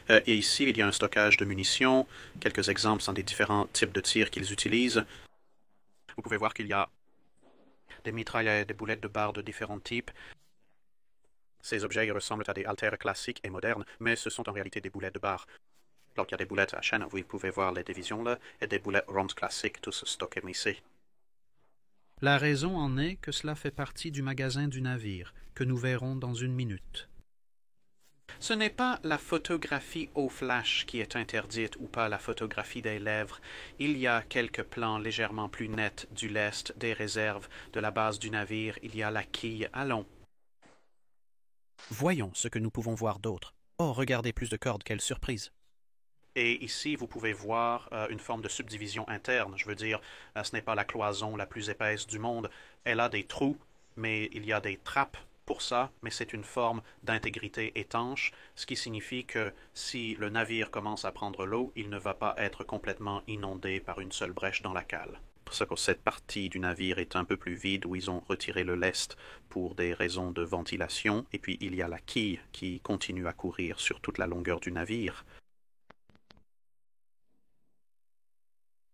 A: Et ici, il y a un stockage de munitions, quelques exemples sont des différents types de tirs qu'ils utilisent. Vous pouvez voir qu'il y a des mitraillettes, des boulettes de barre de différents types. Ces objets ressemblent à des haltères classiques et modernes, mais ce sont en réalité des boulettes de barre. Donc, il y a des boulettes à chaîne, vous pouvez voir les divisions là, et des boulettes rondes classiques, tous stockés ici. La raison en est que cela fait partie du magasin du navire, que nous verrons dans une minute. Ce n'est pas la photographie au flash qui est interdite ou pas la photographie des lèvres. Il y a quelques plans légèrement plus nets du lest, des réserves, de la base du navire. Il y a la quille. Allons. Voyons ce que nous pouvons voir d'autre. Oh, regardez plus de cordes, quelle surprise! Et ici, vous pouvez voir une forme de subdivision interne. Je veux dire, ce n'est pas la cloison la plus épaisse du monde. Elle a des trous, mais il y a des trappes pour ça, mais c'est une forme d'intégrité étanche, ce qui signifie que si le navire commence à prendre l'eau, il ne va pas être complètement inondé par une seule brèche dans la cale. Pour ça que cette partie du navire est un peu plus vide, où ils ont retiré le lest pour des raisons de ventilation, et puis il y a la quille qui continue à courir sur toute la longueur du navire.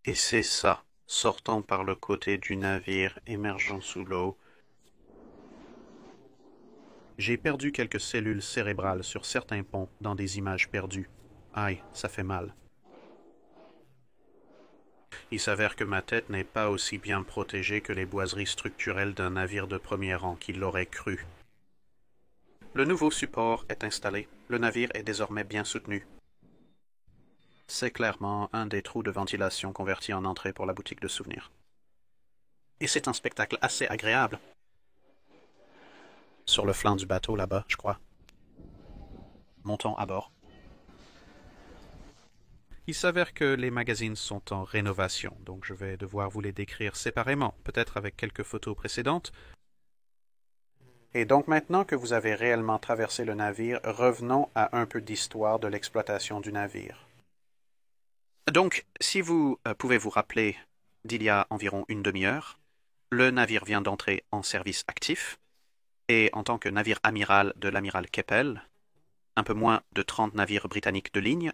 A: Et c'est ça, sortant par le côté du navire, émergeant sous l'eau. J'ai perdu quelques cellules cérébrales sur certains ponts dans des images perdues. Aïe, ça fait mal. Il s'avère que ma tête n'est pas aussi bien protégée que les boiseries structurelles d'un navire de premier rang qui l'aurait cru. Le nouveau support est installé. Le navire est désormais bien soutenu. C'est clairement un des trous de ventilation convertis en entrée pour la boutique de souvenirs. Et c'est un spectacle assez agréable. Sur le flanc du bateau là-bas, je crois. Montons à bord. Il s'avère que les magazines sont en rénovation, donc je vais devoir vous les décrire séparément, peut-être avec quelques photos précédentes. Et donc maintenant que vous avez réellement traversé le navire, revenons à un peu d'histoire de l'exploitation du navire. Donc, si vous pouvez vous rappeler d'il y a environ une demi-heure, le navire vient d'entrer en service actif, et en tant que navire amiral de l'amiral Keppel, un peu moins de 30 navires britanniques de ligne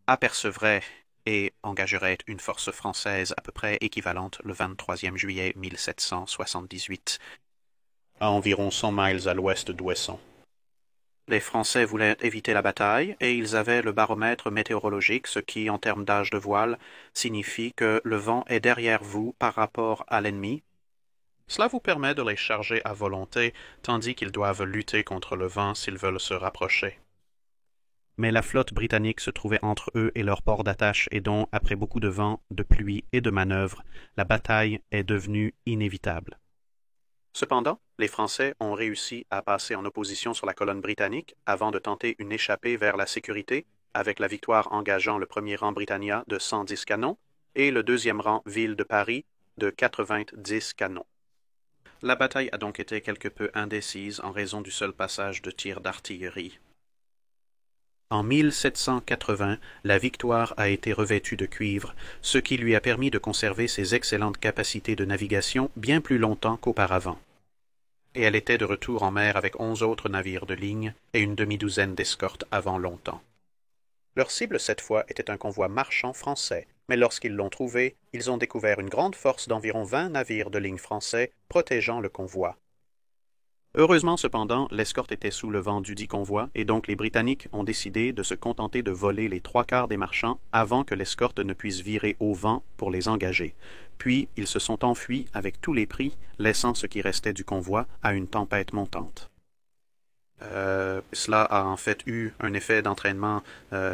A: apercevraient et engageraient une force française à peu près équivalente le 23e juillet 1778, à environ 100 miles à l'ouest d'Ouessant. Les Français voulaient éviter la bataille et ils avaient le baromètre météorologique, ce qui, en termes d'âge de voile, signifie que le vent est derrière vous par rapport à l'ennemi. Cela vous permet de les charger à volonté, tandis qu'ils doivent lutter contre le vent s'ils veulent se rapprocher. Mais la flotte britannique se trouvait entre eux et leur port d'attache et donc, après beaucoup de vent, de pluie et de manœuvres, la bataille est devenue inévitable. Cependant, les Français ont réussi à passer en opposition sur la colonne britannique avant de tenter une échappée vers la sécurité, avec la victoire engageant le premier rang Britannia de 110 canons et le deuxième rang Ville de Paris de 90 canons. La bataille a donc été quelque peu indécise en raison du seul passage de tirs d'artillerie. En 1780, la Victoire a été revêtue de cuivre, ce qui lui a permis de conserver ses excellentes capacités de navigation bien plus longtemps qu'auparavant. Et elle était de retour en mer avec 11 autres navires de ligne et une demi-douzaine d'escortes avant longtemps. Leur cible cette fois était un convoi marchand français, mais lorsqu'ils l'ont trouvé, ils ont découvert une grande force d'environ 20 navires de ligne français protégeant le convoi. Heureusement cependant, l'escorte était sous le vent dudit convoi, et donc les Britanniques ont décidé de se contenter de voler les 3/4 des marchands avant que l'escorte ne puisse virer au vent pour les engager. Puis ils se sont enfuis avec tous les prix, laissant ce qui restait du convoi à une tempête montante. Cela a en fait eu un effet d'entraînement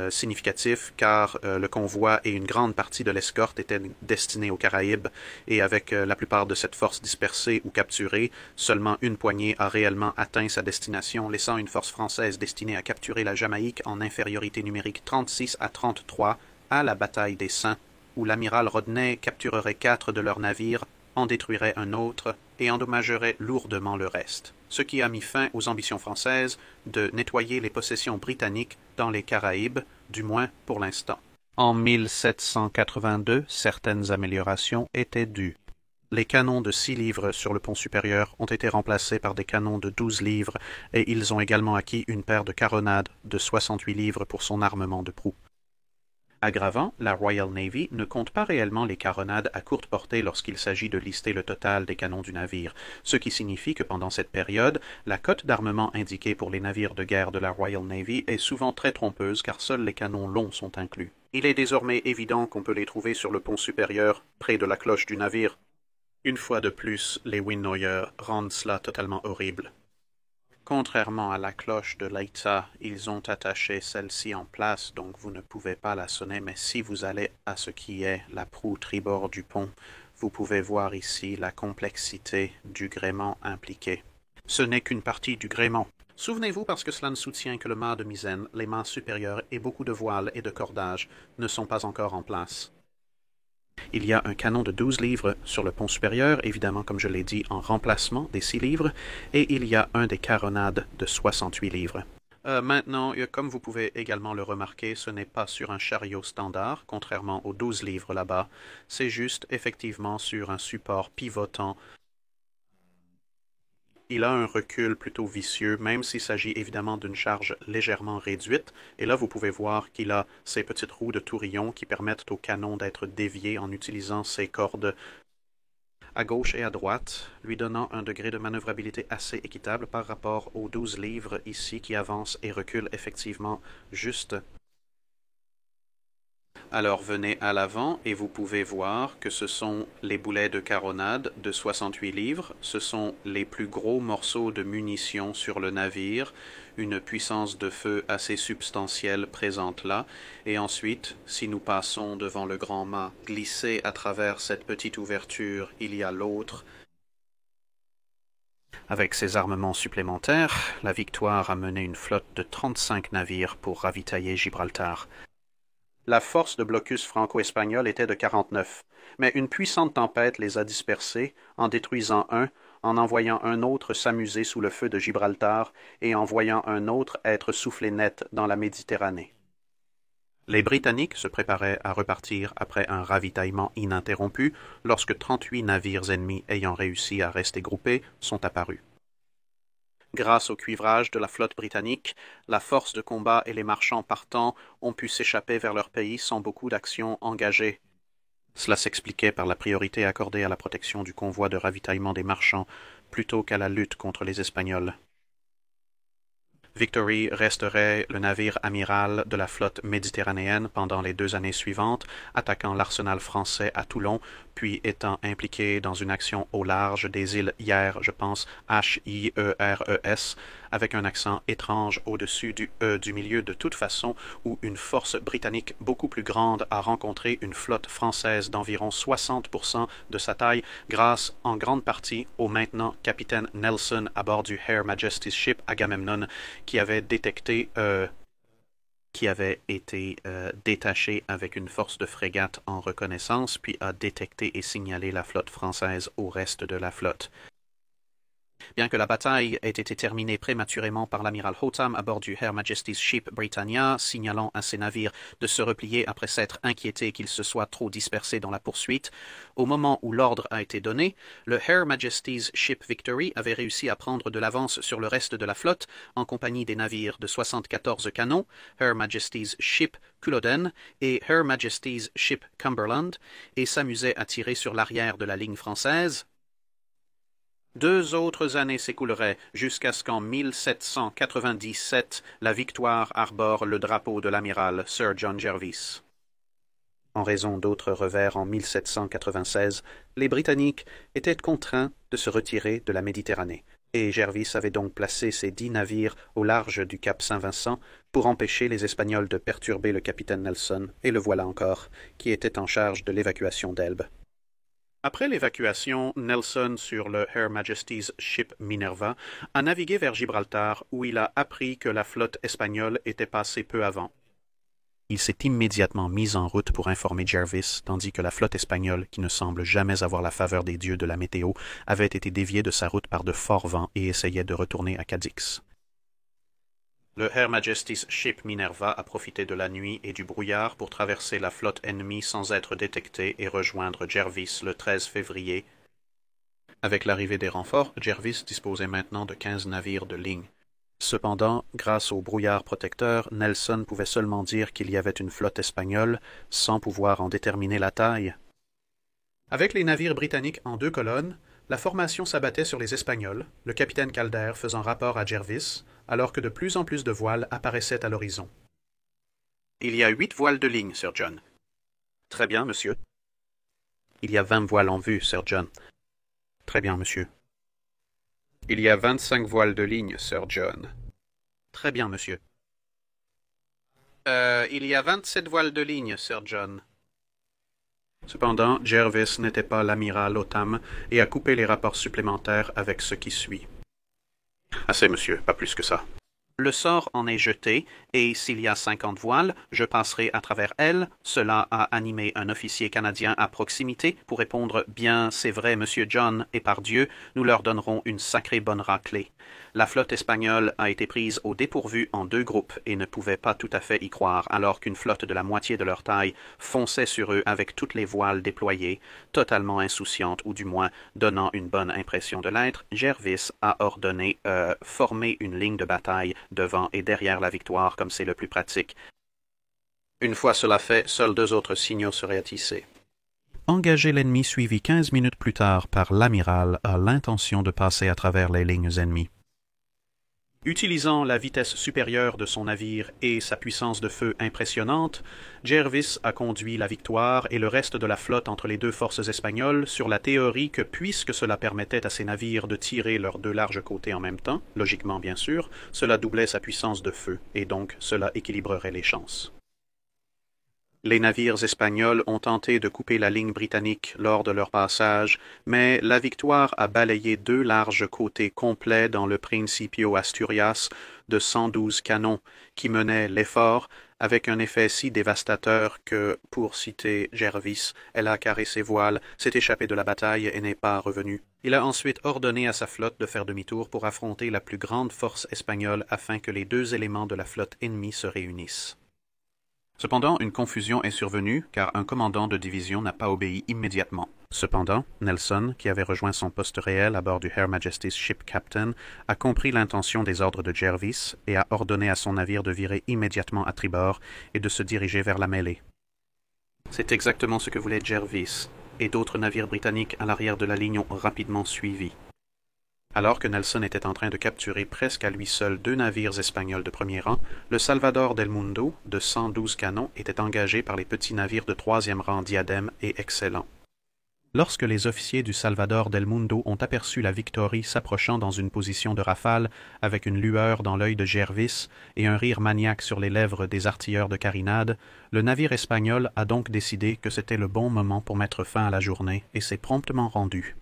A: significatif car le convoi et une grande partie de l'escorte étaient destinés aux Caraïbes et avec la plupart de cette force dispersée ou capturée, seulement une poignée a réellement atteint sa destination, laissant une force française destinée à capturer la Jamaïque en infériorité numérique 36 à 33 à la bataille des Saints, où l'amiral Rodney capturerait 4 de leurs navires, en détruirait un autre et endommagerait lourdement le reste, ce qui a mis fin aux ambitions françaises de nettoyer les possessions britanniques dans les Caraïbes, du moins pour l'instant. En 1782, certaines améliorations étaient dues. Les canons de 6 livres sur le pont supérieur ont été remplacés par des canons de 12 livres et ils ont également acquis une paire de caronades de 68 livres pour son armement de proue. Aggravant, la Royal Navy ne compte pas réellement les caronades à courte portée lorsqu'il s'agit de lister le total des canons du navire, ce qui signifie que pendant cette période, la cote d'armement indiquée pour les navires de guerre de la Royal Navy est souvent très trompeuse car seuls les canons longs sont inclus. Il est désormais évident qu'on peut les trouver sur le pont supérieur, près de la cloche du navire. Une fois de plus, les windnoyers rendent cela totalement horrible. Contrairement à la cloche de l'État, ils ont attaché celle-ci en place, donc vous ne pouvez pas la sonner, mais si vous allez à ce qui est la proue tribord du pont, vous pouvez voir ici la complexité du gréement impliqué. Ce n'est qu'une partie du gréement. Souvenez-vous, parce que cela ne soutient que le mât de misaine, les mâts supérieurs et beaucoup de voiles et de cordages ne sont pas encore en place. Il y a un canon de 12 livres sur le pont supérieur, évidemment, comme je l'ai dit, en remplacement des 6 livres, et il y a un des caronades de 68 livres. Maintenant, comme vous pouvez également le remarquer, ce n'est pas sur un chariot standard, contrairement aux 12 livres là-bas, c'est juste effectivement sur un support pivotant. Il a un recul plutôt vicieux, même s'il s'agit évidemment d'une charge légèrement réduite. Et là, vous pouvez voir qu'il a ces petites roues de tourillon qui permettent au canon d'être dévié en utilisant ses cordes à gauche et à droite, lui donnant un degré de manœuvrabilité assez équitable par rapport aux 12 livres ici qui avancent et reculent effectivement juste. Alors venez à l'avant et vous pouvez voir que ce sont les boulets de caronade de 68 livres, ce sont les plus gros morceaux de munitions sur le navire, une puissance de feu assez substantielle présente là, et ensuite, si nous passons devant le grand mât, glissé à travers cette petite ouverture, il y a l'autre. Avec ses armements supplémentaires, la Victoire a mené une flotte de 35 navires pour ravitailler Gibraltar. La force de blocus franco-espagnol était de 49, mais une puissante tempête les a dispersés en détruisant un, en voyant un autre s'amuser sous le feu de Gibraltar et en voyant un autre être soufflé net dans la Méditerranée. Les Britanniques se préparaient à repartir après un ravitaillement ininterrompu lorsque 38 navires ennemis ayant réussi à rester groupés sont apparus. Grâce au cuivrage de la flotte britannique, la force de combat et les marchands partants ont pu s'échapper vers leur pays sans beaucoup d'actions engagées. Cela s'expliquait par la priorité accordée à la protection du convoi de ravitaillement des marchands plutôt qu'à la lutte contre les Espagnols. Victory resterait le navire amiral de la flotte méditerranéenne pendant les 2 années suivantes, attaquant l'arsenal français à Toulon, puis étant impliqué dans une action au large des îles Hieres, je pense, H-I-E-R-E-S, avec un accent étrange au-dessus du E du milieu de toute façon, où une force britannique beaucoup plus grande a rencontré une flotte française d'environ 60% de sa taille, grâce en grande partie au maintenant capitaine Nelson à bord du Her Majesty's Ship Agamemnon, qui avait été détaché avec une force de frégate en reconnaissance, puis a détecté et signalé la flotte française au reste de la flotte. Bien que la bataille ait été terminée prématurément par l'amiral Hotham à bord du Her Majesty's Ship Britannia, signalant à ses navires de se replier après s'être inquiétés qu'ils se soient trop dispersés dans la poursuite, au moment où l'ordre a été donné, le Her Majesty's Ship Victory avait réussi à prendre de l'avance sur le reste de la flotte en compagnie des navires de 74 canons, Her Majesty's Ship Culloden et Her Majesty's Ship Cumberland, et s'amusait à tirer sur l'arrière de la ligne française. 2 autres années s'écouleraient jusqu'à ce qu'en 1797, la Victoire arbore le drapeau de l'amiral Sir John Jervis. En raison d'autres revers en 1796, les Britanniques étaient contraints de se retirer de la Méditerranée, et Jervis avait donc placé ses 10 navires au large du cap Saint-Vincent pour empêcher les Espagnols de perturber le capitaine Nelson, et le voilà encore, qui était en charge de l'évacuation d'Elbe. Après l'évacuation, Nelson, sur le Her Majesty's Ship Minerva, a navigué vers Gibraltar, où il a appris que la flotte espagnole était passée peu avant. Il s'est immédiatement mis en route pour informer Jervis, tandis que la flotte espagnole, qui ne semble jamais avoir la faveur des dieux de la météo, avait été déviée de sa route par de forts vents et essayait de retourner à Cadix. Le Her Majesty's Ship Minerva a profité de la nuit et du brouillard pour traverser la flotte ennemie sans être détecté et rejoindre Jervis le 13 février. Avec l'arrivée des renforts, Jervis disposait maintenant de 15 navires de ligne. Cependant, grâce au brouillard protecteur, Nelson pouvait seulement dire qu'il y avait une flotte espagnole, sans pouvoir en déterminer la taille. Avec les navires britanniques en 2 colonnes, la formation s'abattait sur les Espagnols, le capitaine Calder faisant rapport à Jervis, alors que de plus en plus de voiles apparaissaient à l'horizon. « Il y a 8 voiles de ligne, Sir John. »« Très bien, monsieur. »« Il y a 20 voiles en vue, Sir John. »« Très bien, monsieur. »« Il y a 25 voiles de ligne, Sir John. »« Très bien, monsieur. »« Il y a 27 voiles de ligne, Sir John. » Cependant, Jervis n'était pas l'amiral Hotham et a coupé les rapports supplémentaires avec ce qui suit. « Assez, monsieur, pas plus que ça. » Le sort en est jeté, et s'il y a 50 voiles, je passerai à travers elles. Cela a animé un officier canadien à proximité pour répondre « Bien, c'est vrai, monsieur John, et par Dieu, nous leur donnerons une sacrée bonne raclée. » La flotte espagnole a été prise au dépourvu en 2 groupes et ne pouvait pas tout à fait y croire, alors qu'une flotte de la moitié de leur taille fonçait sur eux avec toutes les voiles déployées, totalement insouciante ou du moins donnant une bonne impression de l'être. Jervis a ordonné former une ligne de bataille devant et derrière la Victoire comme c'est le plus pratique. Une fois cela fait, seuls 2 autres signaux seraient tissés. Engager l'ennemi suivi 15 minutes plus tard par l'amiral a l'intention de passer à travers les lignes ennemies. Utilisant la vitesse supérieure de son navire et sa puissance de feu impressionnante, Jervis a conduit la Victoire et le reste de la flotte entre les 2 forces espagnoles sur la théorie que puisque cela permettait à ses navires de tirer leurs 2 larges côtés en même temps, logiquement bien sûr, cela doublait sa puissance de feu et donc cela équilibrerait les chances. Les navires espagnols ont tenté de couper la ligne britannique lors de leur passage, mais la Victoire a balayé 2 larges côtés complets dans le Principio Asturias, de 112 canons qui menait l'effort avec un effet si dévastateur que, pour citer Jervis, elle a carré ses voiles, s'est échappée de la bataille et n'est pas revenue. Il a ensuite ordonné à sa flotte de faire demi-tour pour affronter la plus grande force espagnole afin que les deux éléments de la flotte ennemie se réunissent. Cependant, une confusion est survenue car un commandant de division n'a pas obéi immédiatement. Cependant, Nelson, qui avait rejoint son poste réel à bord du Her Majesty's Ship Captain, a compris l'intention des ordres de Jervis et a ordonné à son navire de virer immédiatement à tribord et de se diriger vers la mêlée. C'est exactement ce que voulait Jervis, et d'autres navires britanniques à l'arrière de la ligne ont rapidement suivi. Alors que Nelson était en train de capturer presque à lui seul 2 navires espagnols de premier rang, le Salvador del Mundo, de 112 canons, était engagé par les petits navires de 3e rang Diadème et Excellent. Lorsque les officiers du Salvador del Mundo ont aperçu la Victory s'approchant dans une position de rafale, avec une lueur dans l'œil de Jervis et un rire maniaque sur les lèvres des artilleurs de carinade, le navire espagnol a donc décidé que c'était le bon moment pour mettre fin à la journée et s'est promptement rendu.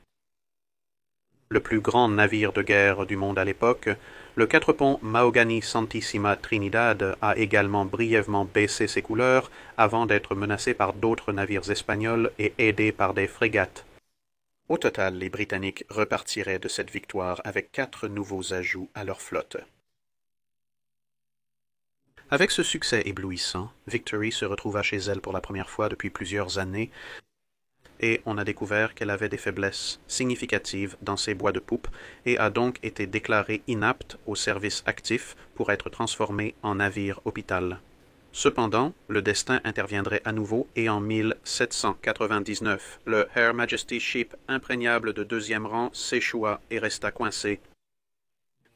A: Le plus grand navire de guerre du monde à l'époque, le 4-pont Mahogany Santissima Trinidad a également brièvement baissé ses couleurs avant d'être menacé par d'autres navires espagnols et aidé par des frégates. Au total, les Britanniques repartiraient de cette victoire avec 4 nouveaux ajouts à leur flotte. Avec ce succès éblouissant, Victory se retrouva chez elle pour la première fois depuis plusieurs années, et on a découvert qu'elle avait des faiblesses significatives dans ses bois de poupe et a donc été déclarée inapte au service actif pour être transformée en navire hôpital. Cependant, le destin interviendrait à nouveau et en 1799, le Her Majesty's Ship imprégnable de 2e rang s'échoua et resta coincé.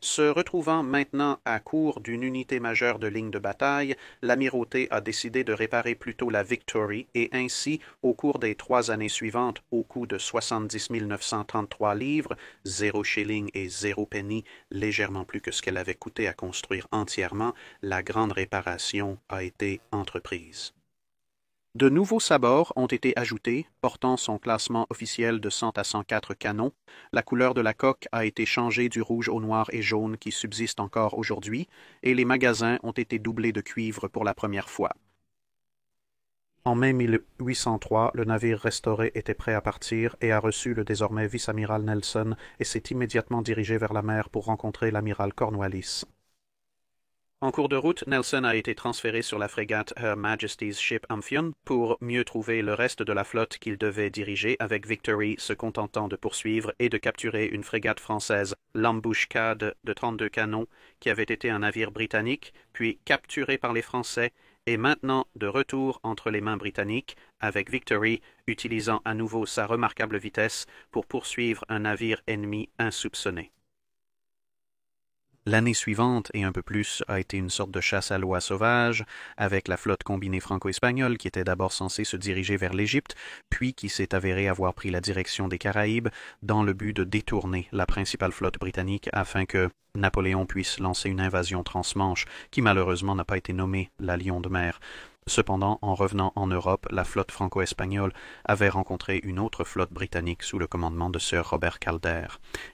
A: Se retrouvant maintenant à court d'une unité majeure de ligne de bataille, l'amirauté a décidé de réparer plutôt la Victory et ainsi, au cours des 3 années suivantes, au coût de 70 933 livres, 0 shilling et 0 penny, légèrement plus que ce qu'elle avait coûté à construire entièrement, la grande réparation a été entreprise. De nouveaux sabords ont été ajoutés, portant son classement officiel de 100 à 104 canons. La couleur de la coque a été changée du rouge au noir et jaune qui subsiste encore aujourd'hui, et les magasins ont été doublés de cuivre pour la première fois. En mai 1803, le navire restauré était prêt à partir et a reçu le désormais vice-amiral Nelson et s'est immédiatement dirigé vers la mer pour rencontrer l'amiral Cornwallis. En cours de route, Nelson a été transféré sur la frégate Her Majesty's Ship Amphion pour mieux trouver le reste de la flotte qu'il devait diriger, avec Victory se contentant de poursuivre et de capturer une frégate française, l'Embuscade de 32 canons, qui avait été un navire britannique, puis capturé par les Français, et maintenant de retour entre les mains britanniques, avec Victory utilisant à nouveau sa remarquable vitesse pour poursuivre un navire ennemi insoupçonné. L'année suivante, et un peu plus, a été une sorte de chasse à l'oie sauvage, avec la flotte combinée franco-espagnole qui était d'abord censée se diriger vers l'Égypte, puis qui s'est avérée avoir pris la direction des Caraïbes dans le but de détourner la principale flotte britannique afin que Napoléon puisse lancer une invasion transmanche qui malheureusement n'a pas été nommée la Lion de mer. Cependant, en revenant en Europe, la flotte franco-espagnole avait rencontré une autre flotte britannique sous le commandement de Sir Robert Calder.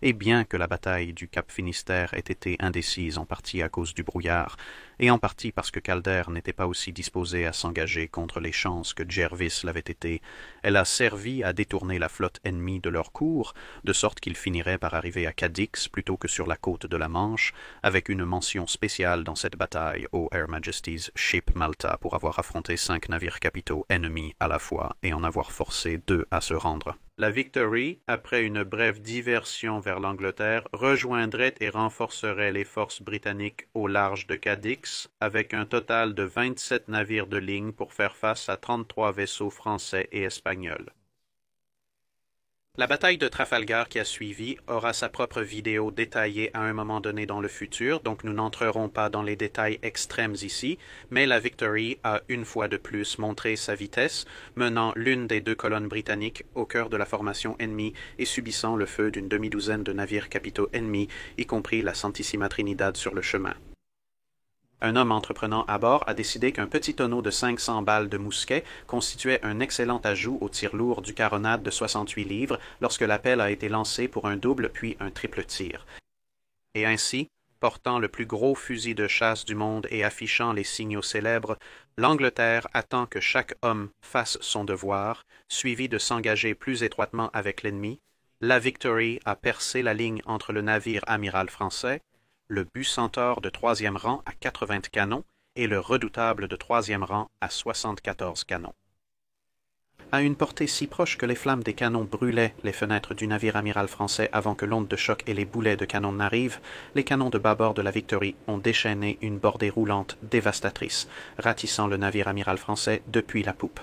A: Et bien que la bataille du Cap Finistère ait été indécise en partie à cause du brouillard, et en partie parce que Calder n'était pas aussi disposé à s'engager contre les chances que Jervis l'avait été, elle a servi à détourner la flotte ennemie de leur cours, de sorte qu'ils finiraient par arriver à Cadix plutôt que sur la côte de la Manche, avec une mention spéciale dans cette bataille au Her Majesty's Ship Malta pour avoir affronté 5 navires capitaux ennemis à la fois et en avoir forcé 2 à se rendre. La Victory, après une brève diversion vers l'Angleterre, rejoindrait et renforcerait les forces britanniques au large de Cadix, avec un total de 27 navires de ligne pour faire face à 33 vaisseaux français et espagnols. La bataille de Trafalgar qui a suivi aura sa propre vidéo détaillée à un moment donné dans le futur, donc nous n'entrerons pas dans les détails extrêmes ici, mais la Victory a une fois de plus montré sa vitesse, menant l'une des 2 colonnes britanniques au cœur de la formation ennemie et subissant le feu d'une demi-douzaine de navires capitaux ennemis, y compris la Santissima Trinidad sur le chemin. Un homme entreprenant à bord a décidé qu'un petit tonneau de 500 balles de mousquet constituait un excellent ajout au tir lourd du caronade de 68 livres lorsque l'appel a été lancé pour un double puis un triple tir. Et ainsi, Portant le plus gros fusil de chasse du monde et affichant les signaux célèbres, l'Angleterre attend que chaque homme fasse son devoir, suivi de s'engager plus étroitement avec l'ennemi. La Victory a percé la ligne entre le navire amiral français, le Bucentaure de troisième rang à 80 canons et le Redoutable de troisième rang à 74 canons. À une portée si proche que les flammes des canons brûlaient les fenêtres du navire amiral français avant que l'onde de choc et les boulets de canon n'arrivent, les canons de bâbord de la Victory ont déchaîné une bordée roulante dévastatrice, ratissant le navire amiral français depuis la poupe.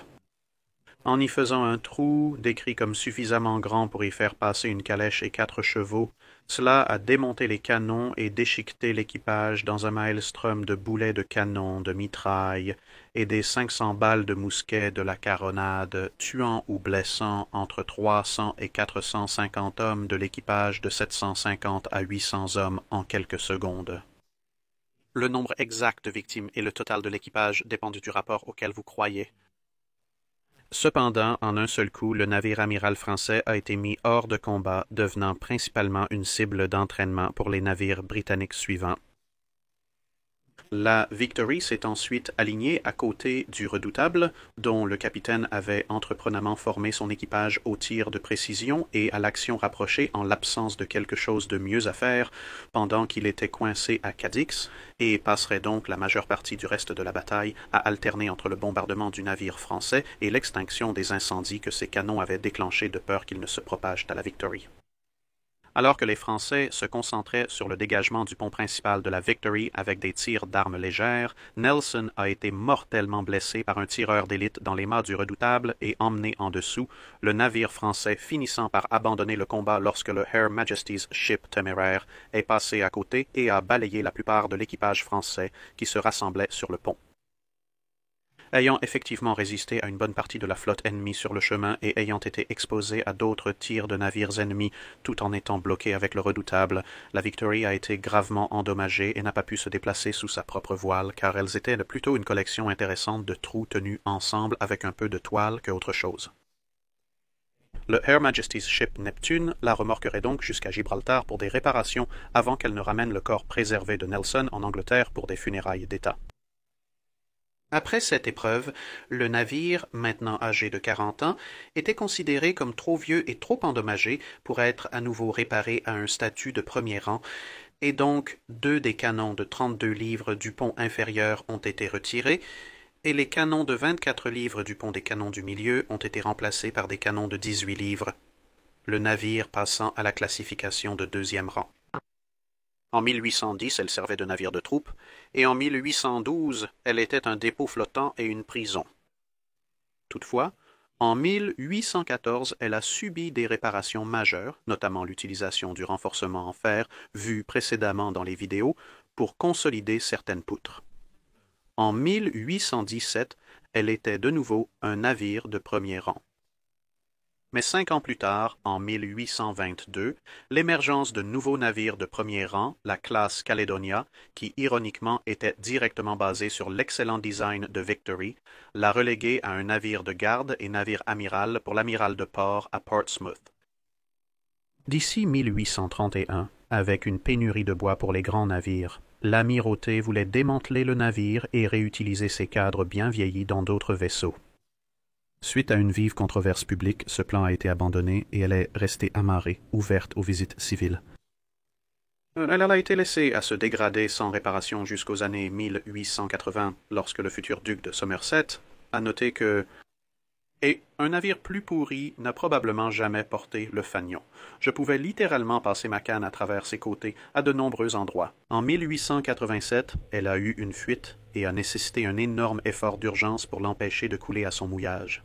A: En y faisant un trou, décrit comme suffisamment grand pour y faire passer une calèche et 4 chevaux, cela a démonté les canons et déchiqueté l'équipage dans un maelstrom de boulets de canon, de mitraille et des 500 balles de mousquet de la caronade, tuant ou blessant entre 300 et 450 hommes de l'équipage de 750 à 800 hommes en quelques secondes. Le nombre exact de victimes et le total de l'équipage dépendent du rapport auquel vous croyez. Cependant, en un seul coup, le navire amiral français a été mis hors de combat, devenant principalement une cible d'entraînement pour les navires britanniques suivants. La Victory s'est ensuite alignée à côté du Redoutable, dont le capitaine avait entreprenamment formé son équipage au tir de précision et à l'action rapprochée en l'absence de quelque chose de mieux à faire, pendant qu'il était coincé à Cadix, et passerait donc la majeure partie du reste de la bataille à alterner entre le bombardement du navire français et l'extinction des incendies que ses canons avaient déclenchés de peur qu'ils ne se propagent à la Victory. Alors que les Français se concentraient sur le dégagement du pont principal de la Victory avec des tirs d'armes légères, Nelson a été mortellement blessé par un tireur d'élite dans les mâts du Redoutable et emmené en dessous, le navire français finissant par abandonner le combat lorsque le Her Majesty's Ship Téméraire est passé à côté et a balayé la plupart de l'équipage français qui se rassemblait sur le pont. Ayant effectivement résisté à une bonne partie de la flotte ennemie sur le chemin et ayant été exposé à d'autres tirs de navires ennemis tout en étant bloqué avec le Redoutable, la Victory a été gravement endommagée et n'a pas pu se déplacer sous sa propre voile, car elles étaient plutôt une collection intéressante de trous tenus ensemble avec un peu de toile qu'autre chose. Le Her Majesty's Ship Neptune la remorquerait donc jusqu'à Gibraltar pour des réparations avant qu'elle ne ramène le corps préservé de Nelson en Angleterre pour des funérailles d'État. Après cette épreuve, le navire, maintenant âgé de 40 ans, était considéré comme trop vieux et trop endommagé pour être à nouveau réparé à un statut de premier rang, et donc 2 des canons de 32 livres du pont inférieur ont été retirés, et les canons de 24 livres du pont des canons du milieu ont été remplacés par des canons de 18 livres, le navire passant à la classification de deuxième rang. En 1810, elle servait de navire de troupe, et en 1812, elle était un dépôt flottant et une prison. Toutefois, en 1814, elle a subi des réparations majeures, notamment l'utilisation du renforcement en fer, vu précédemment dans les vidéos, pour consolider certaines poutres. En 1817, elle était de nouveau un navire de premier rang. Mais 5 ans plus tard, en 1822, l'émergence de nouveaux navires de premier rang, la classe Caledonia, qui ironiquement était directement basée sur l'excellent design de Victory, l'a reléguée à un navire de garde et navire amiral pour l'amiral de port à Portsmouth. D'ici 1831, avec une pénurie de bois pour les grands navires, l'amirauté voulait démanteler le navire et réutiliser ses cadres bien vieillis dans d'autres vaisseaux. Suite à une vive controverse publique, ce plan a été abandonné et elle est restée amarrée, ouverte aux visites civiles. Elle a été laissée à se dégrader sans réparation jusqu'aux années 1880, lorsque le futur duc de Somerset a noté que « Et un navire plus pourri n'a probablement jamais porté le fanion. Je pouvais littéralement passer ma canne à travers ses côtés à de nombreux endroits. » En 1887, elle a eu une fuite et a nécessité un énorme effort d'urgence pour l'empêcher de couler à son mouillage.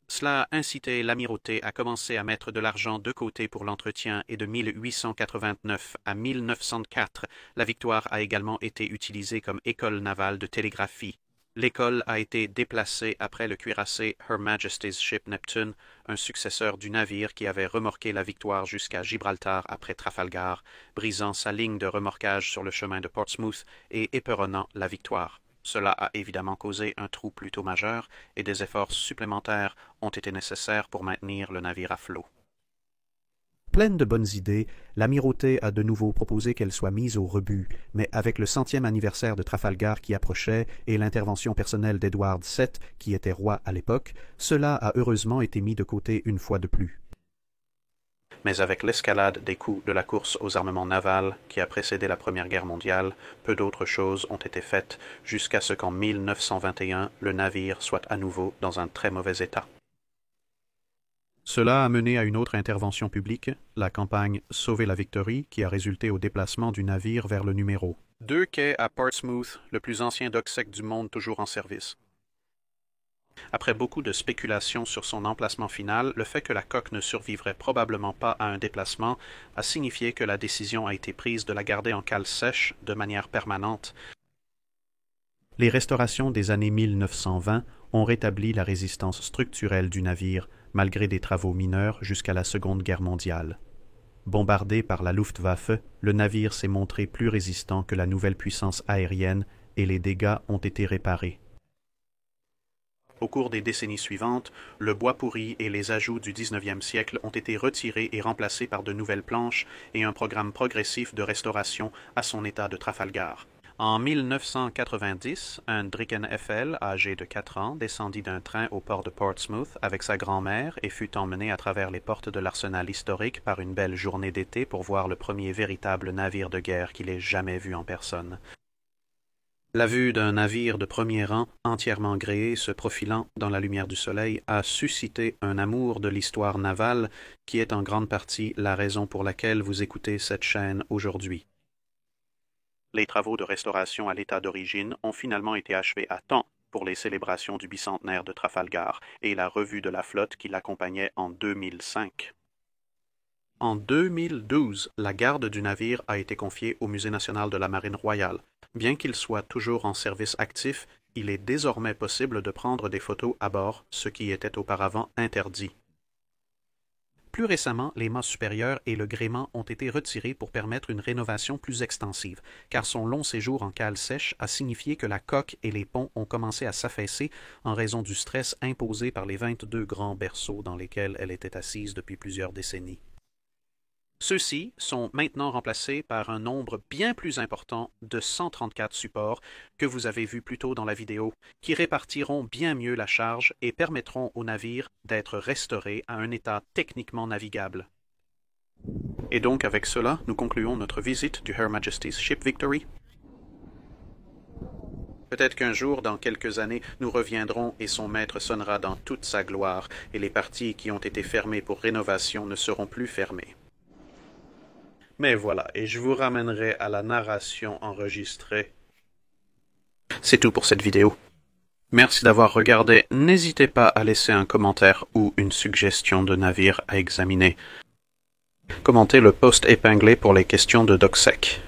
A: Cela a incité l'amirauté à commencer à mettre de l'argent de côté pour l'entretien et de 1889 à 1904, la Victoire a également été utilisée comme école navale de télégraphie. L'école a été déplacée après le cuirassé Her Majesty's Ship Neptune, un successeur du navire qui avait remorqué la Victoire jusqu'à Gibraltar après Trafalgar, brisant sa ligne de remorquage sur le chemin de Portsmouth et éperonnant la Victoire. Cela a évidemment causé un trou plutôt majeur et des efforts supplémentaires ont été nécessaires pour maintenir le navire à flot. Pleine de bonnes idées, l'amirauté a de nouveau proposé qu'elle soit mise au rebut, mais avec le 100e anniversaire de Trafalgar qui approchait et l'intervention personnelle d'Édouard VII, qui était roi à l'époque, cela a heureusement été mis de côté une fois de plus. Mais avec l'escalade des coûts de la course aux armements navals qui a précédé la Première Guerre mondiale, peu d'autres choses ont été faites jusqu'à ce qu'en 1921, le navire soit à nouveau dans un très mauvais état. Cela a mené à une autre intervention publique, la campagne « Sauver la Victory » qui a résulté au déplacement du navire vers le numéro 2 quai à Portsmouth, le plus ancien dock sec du monde toujours en service. Après beaucoup de spéculations sur son emplacement final, le fait que la coque ne survivrait probablement pas à un déplacement a signifié que la décision a été prise de la garder en cale sèche de manière permanente. Les restaurations des années 1920 ont rétabli la résistance structurelle du navire, malgré des travaux mineurs jusqu'à la Seconde Guerre mondiale. Bombardé par la Luftwaffe, le navire s'est montré plus résistant que la nouvelle puissance aérienne et les dégâts ont été réparés. Au cours des décennies suivantes, le bois pourri et les ajouts du 19e siècle ont été retirés et remplacés par de nouvelles planches et un programme progressif de restauration à son état de Trafalgar. En 1990, un Dricken FL âgé de 4 ans descendit d'un train au port de Portsmouth avec sa grand-mère et fut emmené à travers les portes de l'arsenal historique par une belle journée d'été pour voir le premier véritable navire de guerre qu'il ait jamais vu en personne. La vue d'un navire de premier rang, entièrement gréé, se profilant dans la lumière du soleil, a suscité un amour de l'histoire navale qui est en grande partie la raison pour laquelle vous écoutez cette chaîne aujourd'hui. Les travaux de restauration à l'état d'origine ont finalement été achevés à temps pour les célébrations du bicentenaire de Trafalgar et la revue de la flotte qui l'accompagnait en 2005. En 2012, la garde du navire a été confiée au Musée national de la Marine royale. Bien qu'il soit toujours en service actif, il est désormais possible de prendre des photos à bord, ce qui était auparavant interdit. Plus récemment, les mâts supérieurs et le gréement ont été retirés pour permettre une rénovation plus extensive, car son long séjour en cale sèche a signifié que la coque et les ponts ont commencé à s'affaisser en raison du stress imposé par les 22 grands berceaux dans lesquels elle était assise depuis plusieurs décennies. Ceux-ci sont maintenant remplacés par un nombre bien plus important de 134 supports que vous avez vus plus tôt dans la vidéo, qui répartiront bien mieux la charge et permettront au navire d'être restauré à un état techniquement navigable. Et donc avec cela, nous concluons notre visite du Her Majesty's Ship Victory. Peut-être qu'un jour, dans quelques années, nous reviendrons et son maître sonnera dans toute sa gloire et les parties qui ont été fermées pour rénovation ne seront plus fermées. Mais voilà, et je vous ramènerai à la narration enregistrée. C'est tout pour cette vidéo. Merci d'avoir regardé. N'hésitez pas à laisser un commentaire ou une suggestion de navire à examiner. Commentez le post épinglé pour les questions de DocSec.